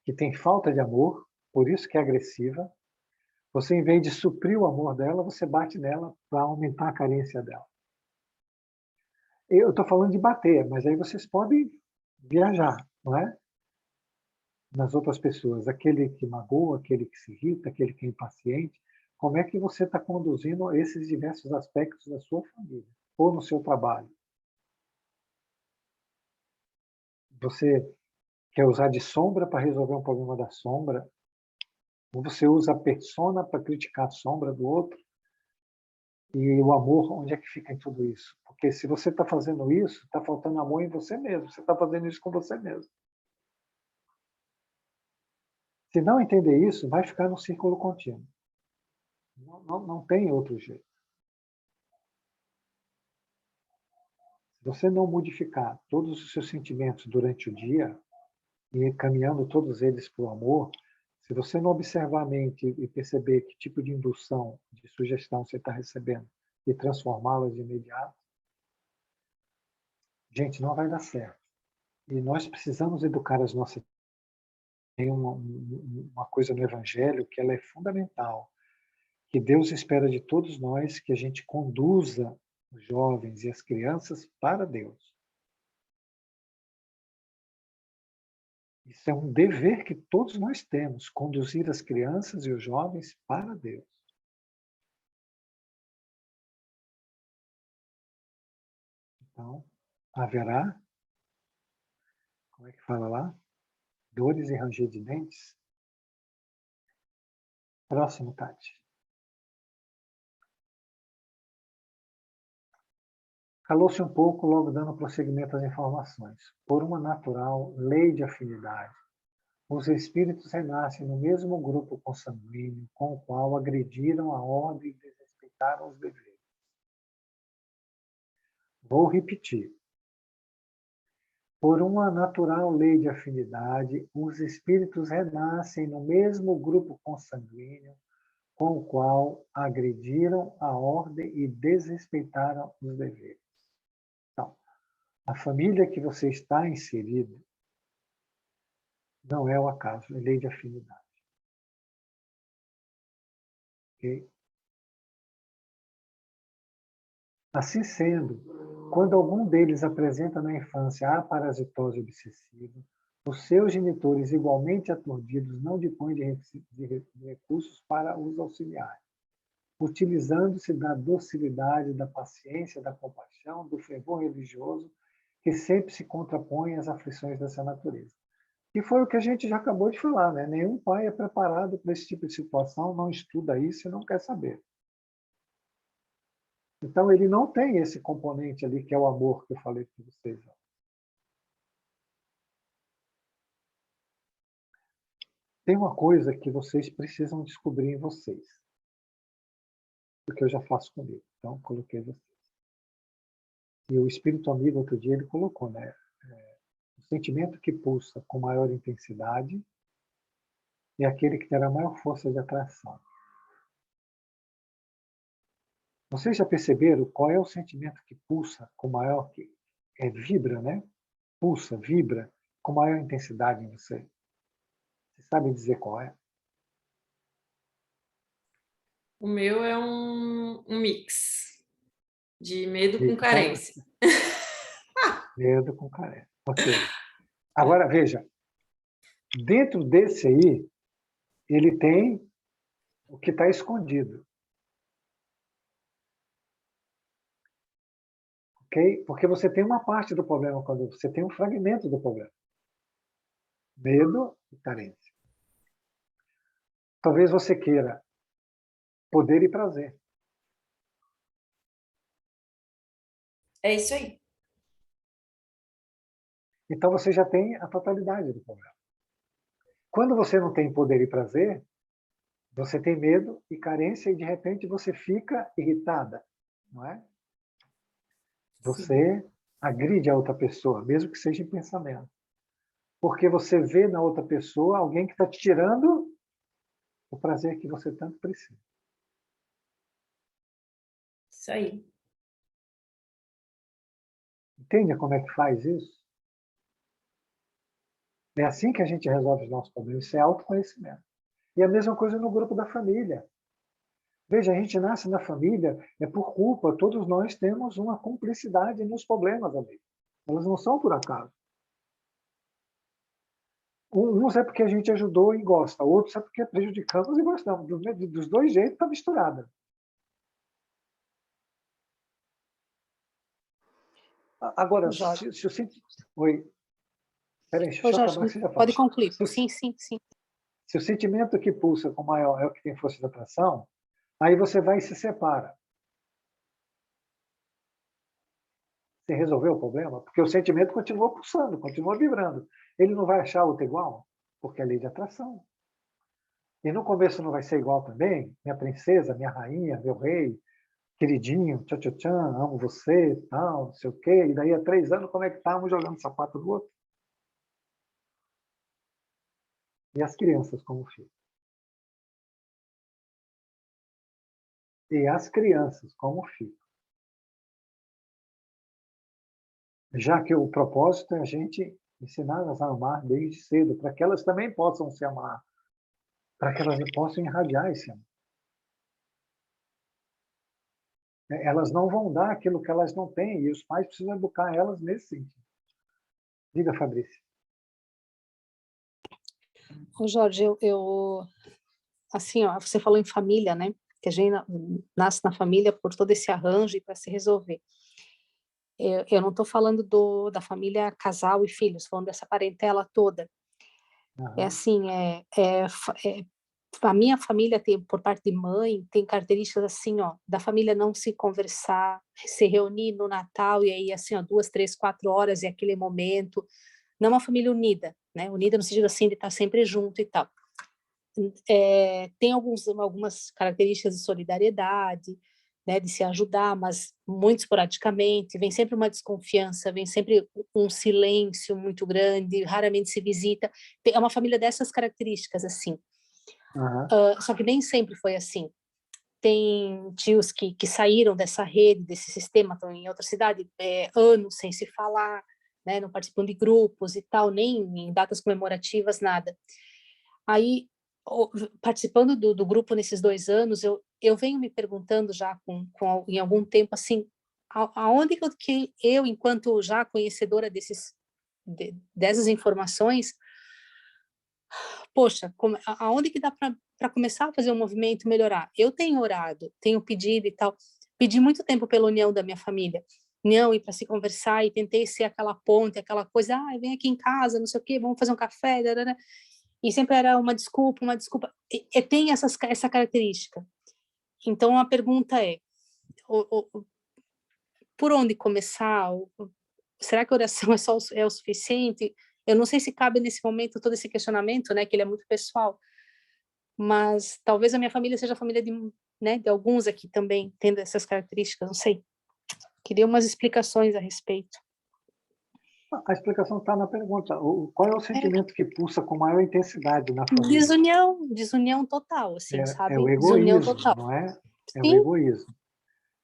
que tem falta de amor, por isso que é agressiva, você, em vez de suprir o amor dela, você bate nela para aumentar a carência dela. Eu estou falando de bater, mas aí vocês podem viajar, não é? Nas outras pessoas, aquele que magoa, aquele que se irrita, aquele que é impaciente, como é que você está conduzindo esses diversos aspectos da sua família ou no seu trabalho? Você quer usar de sombra para resolver um problema da sombra? Ou você usa a persona para criticar a sombra do outro? E o amor, onde é que fica em tudo isso? Porque se você está fazendo isso, está faltando amor em você mesmo. Você está fazendo isso com você mesmo. Se não entender isso, vai ficar no círculo contínuo. Não tem outro jeito. Se você não modificar todos os seus sentimentos durante o dia, e caminhando todos eles para o amor, se você não observar a mente e perceber que tipo de indução, de sugestão você está recebendo e transformá-las de imediato, gente, não vai dar certo. E nós precisamos educar as nossas. Tem uma coisa no Evangelho que ela é fundamental, que Deus espera de todos nós que a gente conduza os jovens e as crianças para Deus. Isso é um dever que todos nós temos, conduzir as crianças e os jovens para Deus. Então, haverá, como é que fala lá? Dores e ranger de dentes? Próximo, Tati. Calou-se um pouco, logo dando prosseguimento às informações. Por uma natural lei de afinidade, os espíritos renascem no mesmo grupo consanguíneo com o qual agrediram a ordem e desrespeitaram os deveres. Vou repetir. Por uma natural lei de afinidade, os espíritos renascem no mesmo grupo consanguíneo com o qual agrediram a ordem e desrespeitaram os deveres. Então, a família que você está inserido não é o acaso, é lei de afinidade. Okay? Assim sendo, quando algum deles apresenta na infância a parasitose obsessiva, os seus genitores, igualmente aturdidos, não dispõem de recursos para os auxiliar, utilizando-se da docilidade, da paciência, da compaixão, do fervor religioso, que sempre se contrapõe às aflições dessa natureza. E foi o que a gente já acabou de falar, né? Nenhum pai é preparado para esse tipo de situação, não estuda isso e não quer saber. Então, ele não tem esse componente ali, que é o amor que eu falei para vocês. Tem uma coisa que vocês precisam descobrir em vocês, porque eu já faço comigo. Então, coloquei vocês. E o Espírito Amigo, outro dia, ele colocou, né? O sentimento que pulsa com maior intensidade é aquele que terá maior força de atração. Vocês já perceberam qual é o sentimento que pulsa com maior... vibra, né? Pulsa, vibra com maior intensidade em você? Você sabe dizer qual é? O meu é um mix de medo com Então, carência. medo com carência. Ok. Agora, veja. Dentro desse aí, ele tem o que está escondido. Ok? Porque você tem uma parte do problema, quando você tem um fragmento do problema. Medo e carência. Talvez você queira poder e prazer. É isso aí. Então você já tem a totalidade do problema. Quando você não tem poder e prazer, você tem medo e carência e de repente você fica irritada, não é? Você agride a outra pessoa, mesmo que seja em pensamento. Porque você vê na outra pessoa alguém que está te tirando o prazer que você tanto precisa. Isso aí. Entende como é que faz isso? É assim que a gente resolve os nossos problemas. Isso é autoconhecimento. E a mesma coisa no grupo da família. Veja, a gente nasce na família, é por culpa, todos nós temos uma cumplicidade nos problemas ali. Elas não são por acaso. Uns é porque a gente ajudou e gosta, outros é porque prejudicamos e gostamos. Dos dois jeitos está misturada. Agora, Jorge. se eu sinto... Oi. Peraí, deixa Ô, eu Jorge, acabar que você já pode falou. concluir. Sim, sim, sim. Se o sentimento que pulsa com maior é o que tem força de atração, aí você vai e se separa. Você resolveu o problema? Porque o sentimento continua pulsando, continua vibrando. Ele não vai achar outro igual, porque é lei de atração. E no começo não vai ser igual também? Minha princesa, minha rainha, meu rei, queridinho, tchan, tchan, tchan, amo você, tal, não sei o quê. E daí, há 3 anos, como é que estamos jogando sapato do outro? E as crianças, como ficam? E as crianças, como ficam? Já que o propósito é a gente ensiná-las a amar desde cedo, para que elas também possam se amar, para que elas possam irradiar esse amor. Elas não vão dar aquilo que elas não têm, e os pais precisam educar elas nesse sentido. Diga, Fabrício. Ô, Jorge, assim, ó, você falou em família, né? Que a gente nasce na família por todo esse arranjo e para se resolver. Eu não estou falando da família casal e filhos, falando dessa parentela toda. É assim, a minha família tem, por parte de mãe, tem características assim, ó, da família não se conversar, se reunir no Natal e aí assim, ó, 2, 3, 4 horas e aquele momento. Não é uma família unida, né? Unida no sentido assim de estar sempre junto e tal. Tem algumas características de solidariedade, né, de se ajudar, mas muito esporadicamente, vem sempre uma desconfiança, vem sempre um silêncio muito grande, raramente se visita. É uma família dessas características, assim. Só que nem sempre foi assim. Tem tios que saíram dessa rede, desse sistema, estão em outra cidade, anos sem se falar, né, não participam de grupos e tal, nem em datas comemorativas, nada. Aí, participando do grupo nesses 2 anos, eu venho me perguntando já em algum tempo, assim, aonde que eu, enquanto já conhecedora dessas informações, poxa, aonde que dá para começar a fazer um movimento melhorar? Eu tenho orado, tenho pedido e tal, pedi muito tempo pela união da minha família, união e para se conversar, e tentei ser aquela ponte, aquela coisa, vem aqui em casa, não sei o quê, vamos fazer um café, darana. E sempre era uma desculpa, e tem essa característica. Então, a pergunta é, por onde começar? Será que a oração é o suficiente? Eu não sei se cabe nesse momento todo esse questionamento, né, que ele é muito pessoal, mas talvez a minha família seja a família de alguns aqui também, tendo essas características, não sei. Queria umas explicações a respeito. A explicação está na pergunta. Qual é o sentimento que pulsa com maior intensidade na família? Desunião total, assim, sabe? É o Desunião egoísmo, total. não é? É Sim. o egoísmo.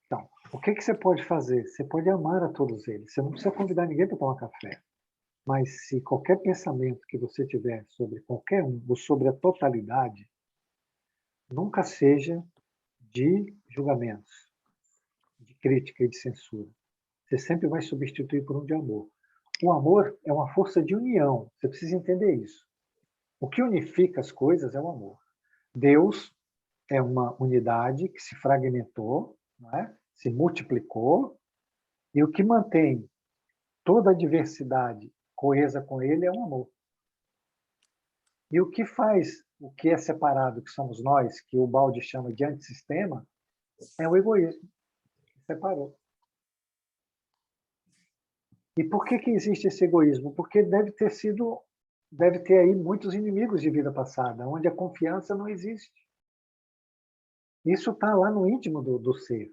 Então, o que você pode fazer? Você pode amar a todos eles. Você não precisa convidar ninguém para tomar café. Mas se qualquer pensamento que você tiver sobre qualquer um, ou sobre a totalidade, nunca seja de julgamentos, de crítica e de censura. Você sempre vai substituir por um de amor. O amor é uma força de união. Você precisa entender isso. O que unifica as coisas é o amor. Deus é uma unidade que se fragmentou, não é? Se multiplicou, e o que mantém toda a diversidade coesa com ele é o amor. E o que faz o que é separado, que somos nós, que o Baldi chama de antissistema, é o egoísmo. Separou. E por que existe esse egoísmo? Porque deve ter aí muitos inimigos de vida passada, onde a confiança não existe. Isso está lá no íntimo do ser.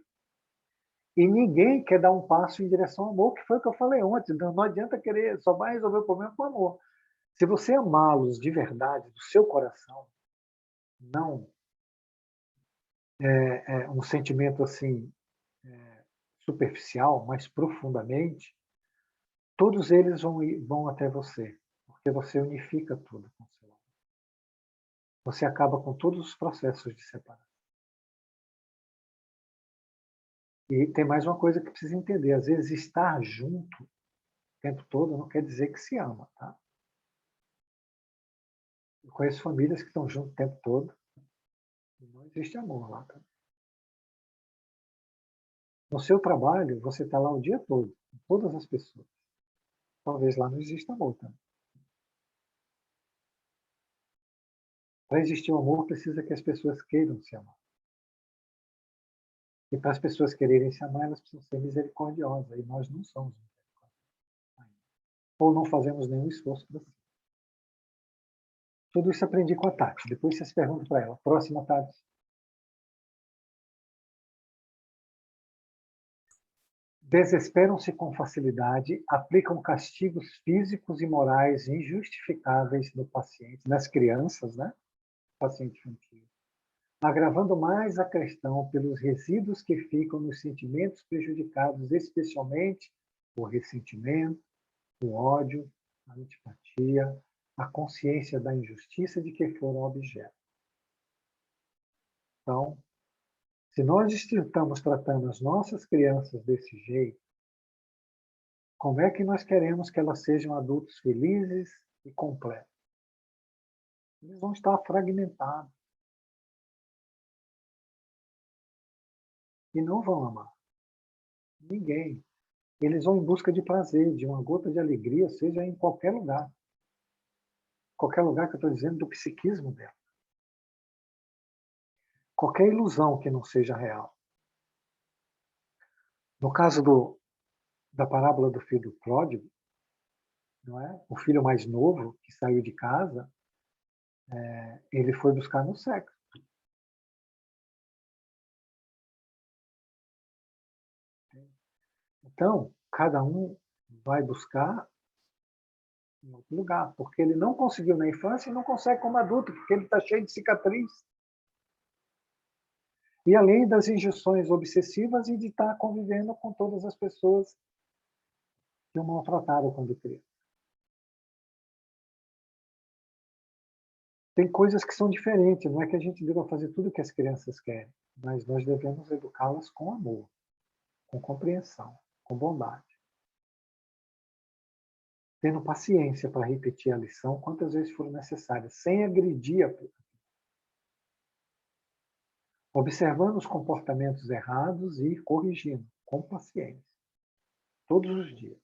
E ninguém quer dar um passo em direção ao amor, que foi o que eu falei ontem. Não adianta querer, só vai resolver o problema com amor. Se você amá-los de verdade, do seu coração, não um sentimento assim superficial, mais profundamente, todos eles vão até você, porque você unifica tudo com o seu amor. Você acaba com todos os processos de separação. E tem mais uma coisa que precisa entender. Às vezes, estar junto o tempo todo não quer dizer que se ama, tá? Eu conheço famílias que estão juntas o tempo todo e não existe amor lá. Tá? No seu trabalho, você está lá o dia todo, com todas as pessoas. Talvez lá não exista amor também. Para existir o amor, precisa que as pessoas queiram se amar. E para as pessoas quererem se amar, elas precisam ser misericordiosas. E nós não somos misericordiosos. Ou não fazemos nenhum esforço para ser. Tudo isso aprendi com a Tati. Depois vocês perguntam para ela. Próxima, Tati. Desesperam-se com facilidade, aplicam castigos físicos e morais injustificáveis no paciente, nas crianças, né? Paciente infantil, agravando mais a questão pelos resíduos que ficam nos sentimentos prejudicados, especialmente o ressentimento, o ódio, a antipatia, a consciência da injustiça de que foram objeto. Então, se nós estamos tratando as nossas crianças desse jeito, como é que nós queremos que elas sejam adultos felizes e completos? Eles vão estar fragmentados. E não vão amar ninguém. Eles vão em busca de prazer, de uma gota de alegria, seja em qualquer lugar. Qualquer lugar que eu estou dizendo do psiquismo dela. Qualquer ilusão que não seja real. No caso da parábola do filho pródigo, não é? O filho mais novo que saiu de casa, ele foi buscar no sexo. Então, cada um vai buscar em outro lugar, porque ele não conseguiu na infância e não consegue como adulto, porque ele está cheio de cicatriz. E além das injeções obsessivas e de estar convivendo com todas as pessoas que o maltrataram quando criança. Tem coisas que são diferentes, não é que a gente deva fazer tudo o que as crianças querem, mas nós devemos educá-las com amor, com compreensão, com bondade. Tendo paciência para repetir a lição quantas vezes for necessária, sem agredir a pessoa. Observando os comportamentos errados e corrigindo, com paciência, todos os dias.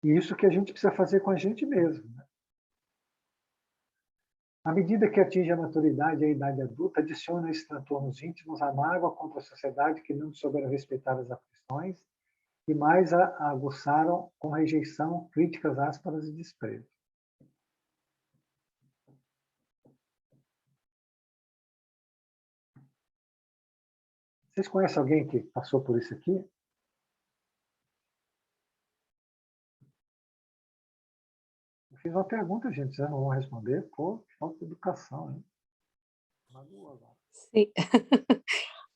E isso que a gente precisa fazer com a gente mesmo. Né? À medida que atinge a maturidade e a idade adulta, adiciona esses transtornos íntimos a mágoa contra a sociedade que não souberam respeitar as aflições e mais a aguçaram com rejeição, críticas ásperas e desprezo. Vocês conhecem alguém que passou por isso aqui? Eu fiz uma pergunta, gente, vocês não vão responder? Pô, falta de educação, hein? Magoou agora. Sim.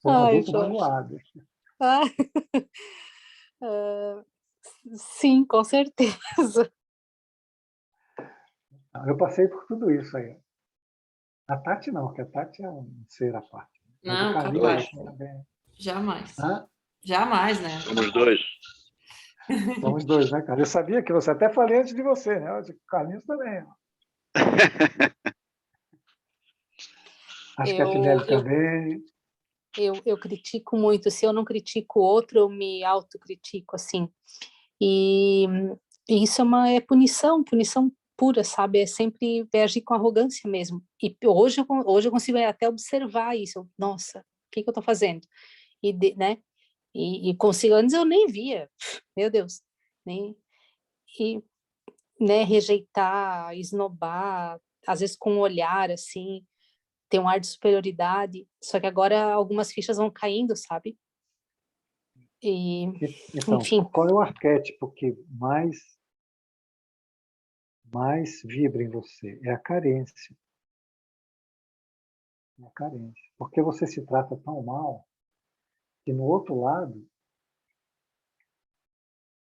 Sou um Ai, adulto Jorge. magoado. Ah, sim, com certeza. Eu passei por tudo isso aí. A Tati não, porque a Tati é um ser à parte. Mas Não, o Carlinhos capaz. também. Jamais. Hã? Jamais, né? Somos dois. Somos dois, né, cara? Eu sabia que você, até falei antes de você, né? O Carlinhos também. Acho que a Tinelli também. Eu critico muito. Se eu não critico o outro, eu me autocritico, assim. E isso é punição pura, sabe? É sempre agir com arrogância mesmo. E hoje eu consigo até observar isso. Nossa, o que eu estou fazendo? Né? E consigo, antes eu nem via, meu Deus, nem, e, né, rejeitar, esnobar, às vezes com um olhar, assim, ter um ar de superioridade, só que agora algumas fichas vão caindo, sabe? Então, Enfim. qual é o arquétipo que mais vibra em você? É a carência. É a carência. Porque você se trata tão mal que no outro lado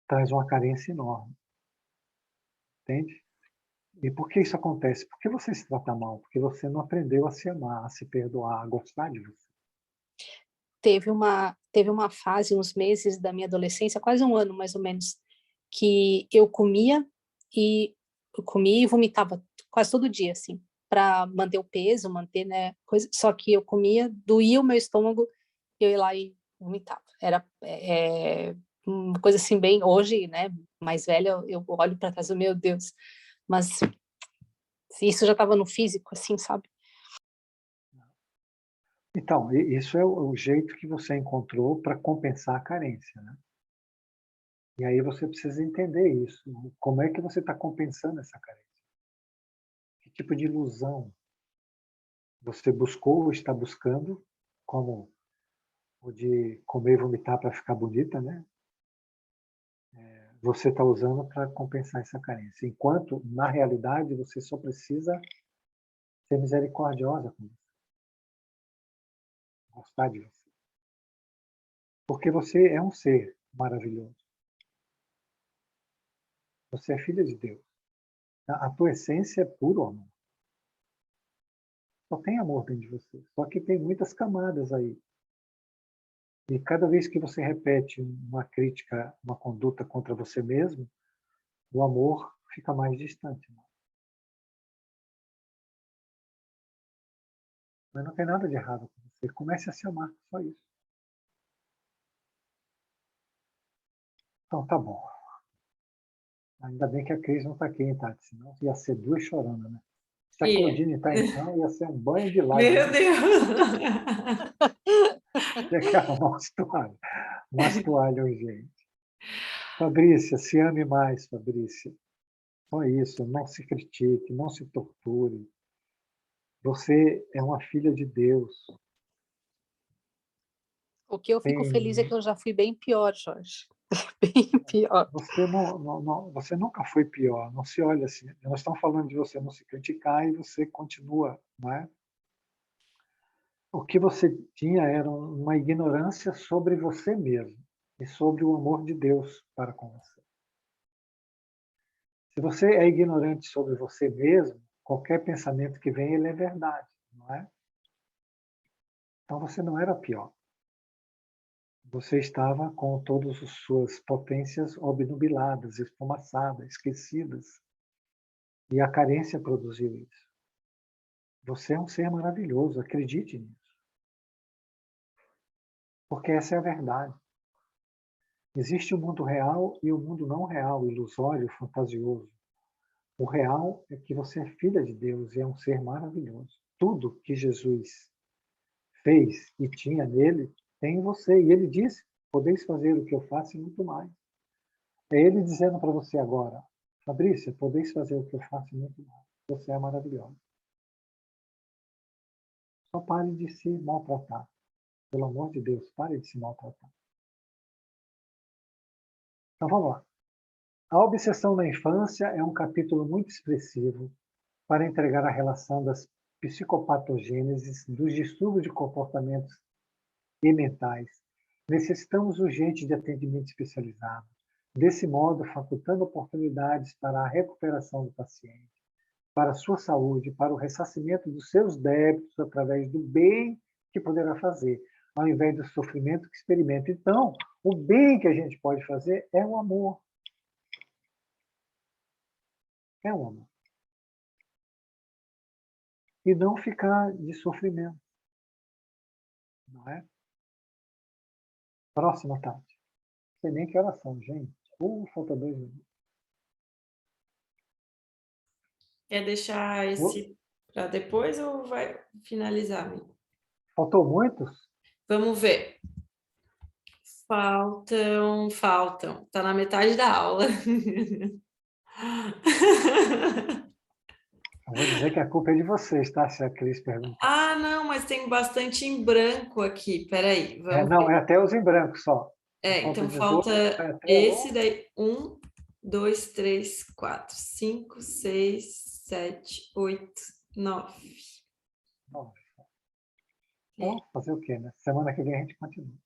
traz uma carência enorme. Entende? E por que isso acontece? Porque você se trata mal, porque você não aprendeu a se amar, a se perdoar, a gostar de você. Teve uma fase, uns meses da minha adolescência, quase um ano mais ou menos, que eu comia e vomitava quase todo dia, assim, para manter o peso, manter, né, coisa. Só que eu comia, doía o meu estômago, eu ia lá e vomitava. Era uma coisa assim bem. Hoje, né, mais velha, eu olho para trás, meu Deus, mas isso já estava no físico, assim, sabe? Então, isso é o jeito que você encontrou para compensar a carência, né? E aí você precisa entender isso. Como é que você está compensando essa carência? Que tipo de ilusão você buscou ou está buscando, como o de comer e vomitar para ficar bonita, né? Você está usando para compensar essa carência. Enquanto, na realidade, você só precisa ser misericordiosa com você. Gostar de você. Porque você é um ser maravilhoso. Você é filha de Deus. A tua essência é puro amor. Só tem amor dentro de você. Só que tem muitas camadas aí. E cada vez que você repete uma crítica, uma conduta contra você mesmo, o amor fica mais distante. Mas não tem nada de errado com você. Comece a se amar, só isso. Então, tá bom. Ainda bem que a Cris não está aqui, hein, Tati? Senão ia ser duas chorando, né? Se a Claudine está então, ia ser um banho de lágrimas. Meu Deus! Tinha que arrumar umas toalhas urgentes. Fabrícia, se ame mais, Fabrícia. Só isso, não se critique, não se torture. Você é uma filha de Deus. O que eu fico feliz é que eu já fui bem pior, Jorge. Bem pior. Você nunca foi pior, não se olha assim. Nós estamos falando de você não se criticar e você continua, não é? O que você tinha era uma ignorância sobre você mesmo e sobre o amor de Deus para com você. Se você é ignorante sobre você mesmo, qualquer pensamento que vem, ele é verdade, não é? Então você não era pior. Você estava com todas as suas potências obnubiladas, esfumaçadas, esquecidas. E a carência produziu isso. Você é um ser maravilhoso, acredite nisso. Porque essa é a verdade. Existe o mundo real e o mundo não real, ilusório, fantasioso. O real é que você é filha de Deus e é um ser maravilhoso. Tudo que Jesus fez e tinha nele, tem em você. E ele disse, podeis fazer o que eu faço e muito mais. É ele dizendo para você agora, Fabrícia, podeis fazer o que eu faço e muito mais. Você é maravilhosa. Só pare de se maltratar. Pelo amor de Deus, pare de se maltratar. Então vamos lá. A obsessão na infância é um capítulo muito expressivo para entregar a relação das psicopatogêneses, dos distúrbios de comportamentos e mentais. Necessitamos urgente de atendimento especializado, desse modo facultando oportunidades para a recuperação do paciente, para a sua saúde, para o ressarcimento dos seus débitos através do bem que poderá fazer, ao invés do sofrimento que experimenta. Então, o bem que a gente pode fazer é o amor. É o amor. E não ficar de sofrimento. Não é? Próxima, Tati. Não sei nem que horas são, gente. Falta 2 minutos. Quer deixar esse para depois ou vai finalizar, amigo? Faltou muitos? Vamos ver. Faltam. Tá na metade da aula. Eu vou dizer que a culpa é de vocês, tá? Se a Cris perguntar. Ah, não, mas tem bastante em branco aqui. Peraí, vamos Não, ver. é até os em branco só. Então 18, falta esse daí. 1, 2, 3, 4, 5, 6, 7, 8, 9. Bom, fazer o quê, né? Semana que vem a gente continua.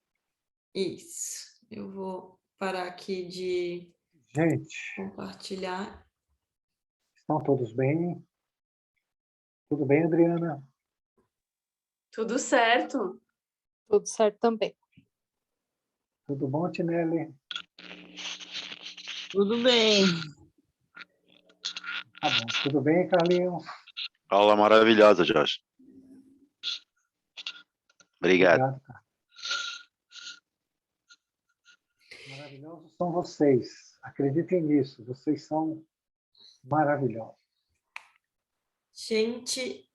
Isso. Eu vou parar aqui de Gente, compartilhar. estão todos bem? Tudo bem, Adriana? Tudo certo. Tudo certo também. Tudo bom, Tinelli? Tudo bem. Tá bom. Tudo bem, Carlinhos? Aula maravilhosa, Jorge. Obrigado. Obrigado, cara. Maravilhosos são vocês. Acreditem nisso. Vocês são maravilhosos. Gente,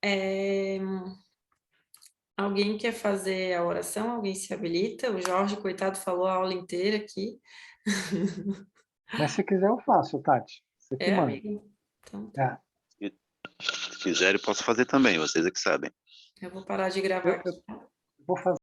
alguém quer fazer a oração? Alguém se habilita? O Jorge, coitado, falou a aula inteira aqui. Mas se quiser, eu faço, Tati. Você que manda. Amigo? Então, tá. É. Se quiser, eu posso fazer também, vocês é que sabem. Eu vou parar de gravar Eu aqui. vou fazer.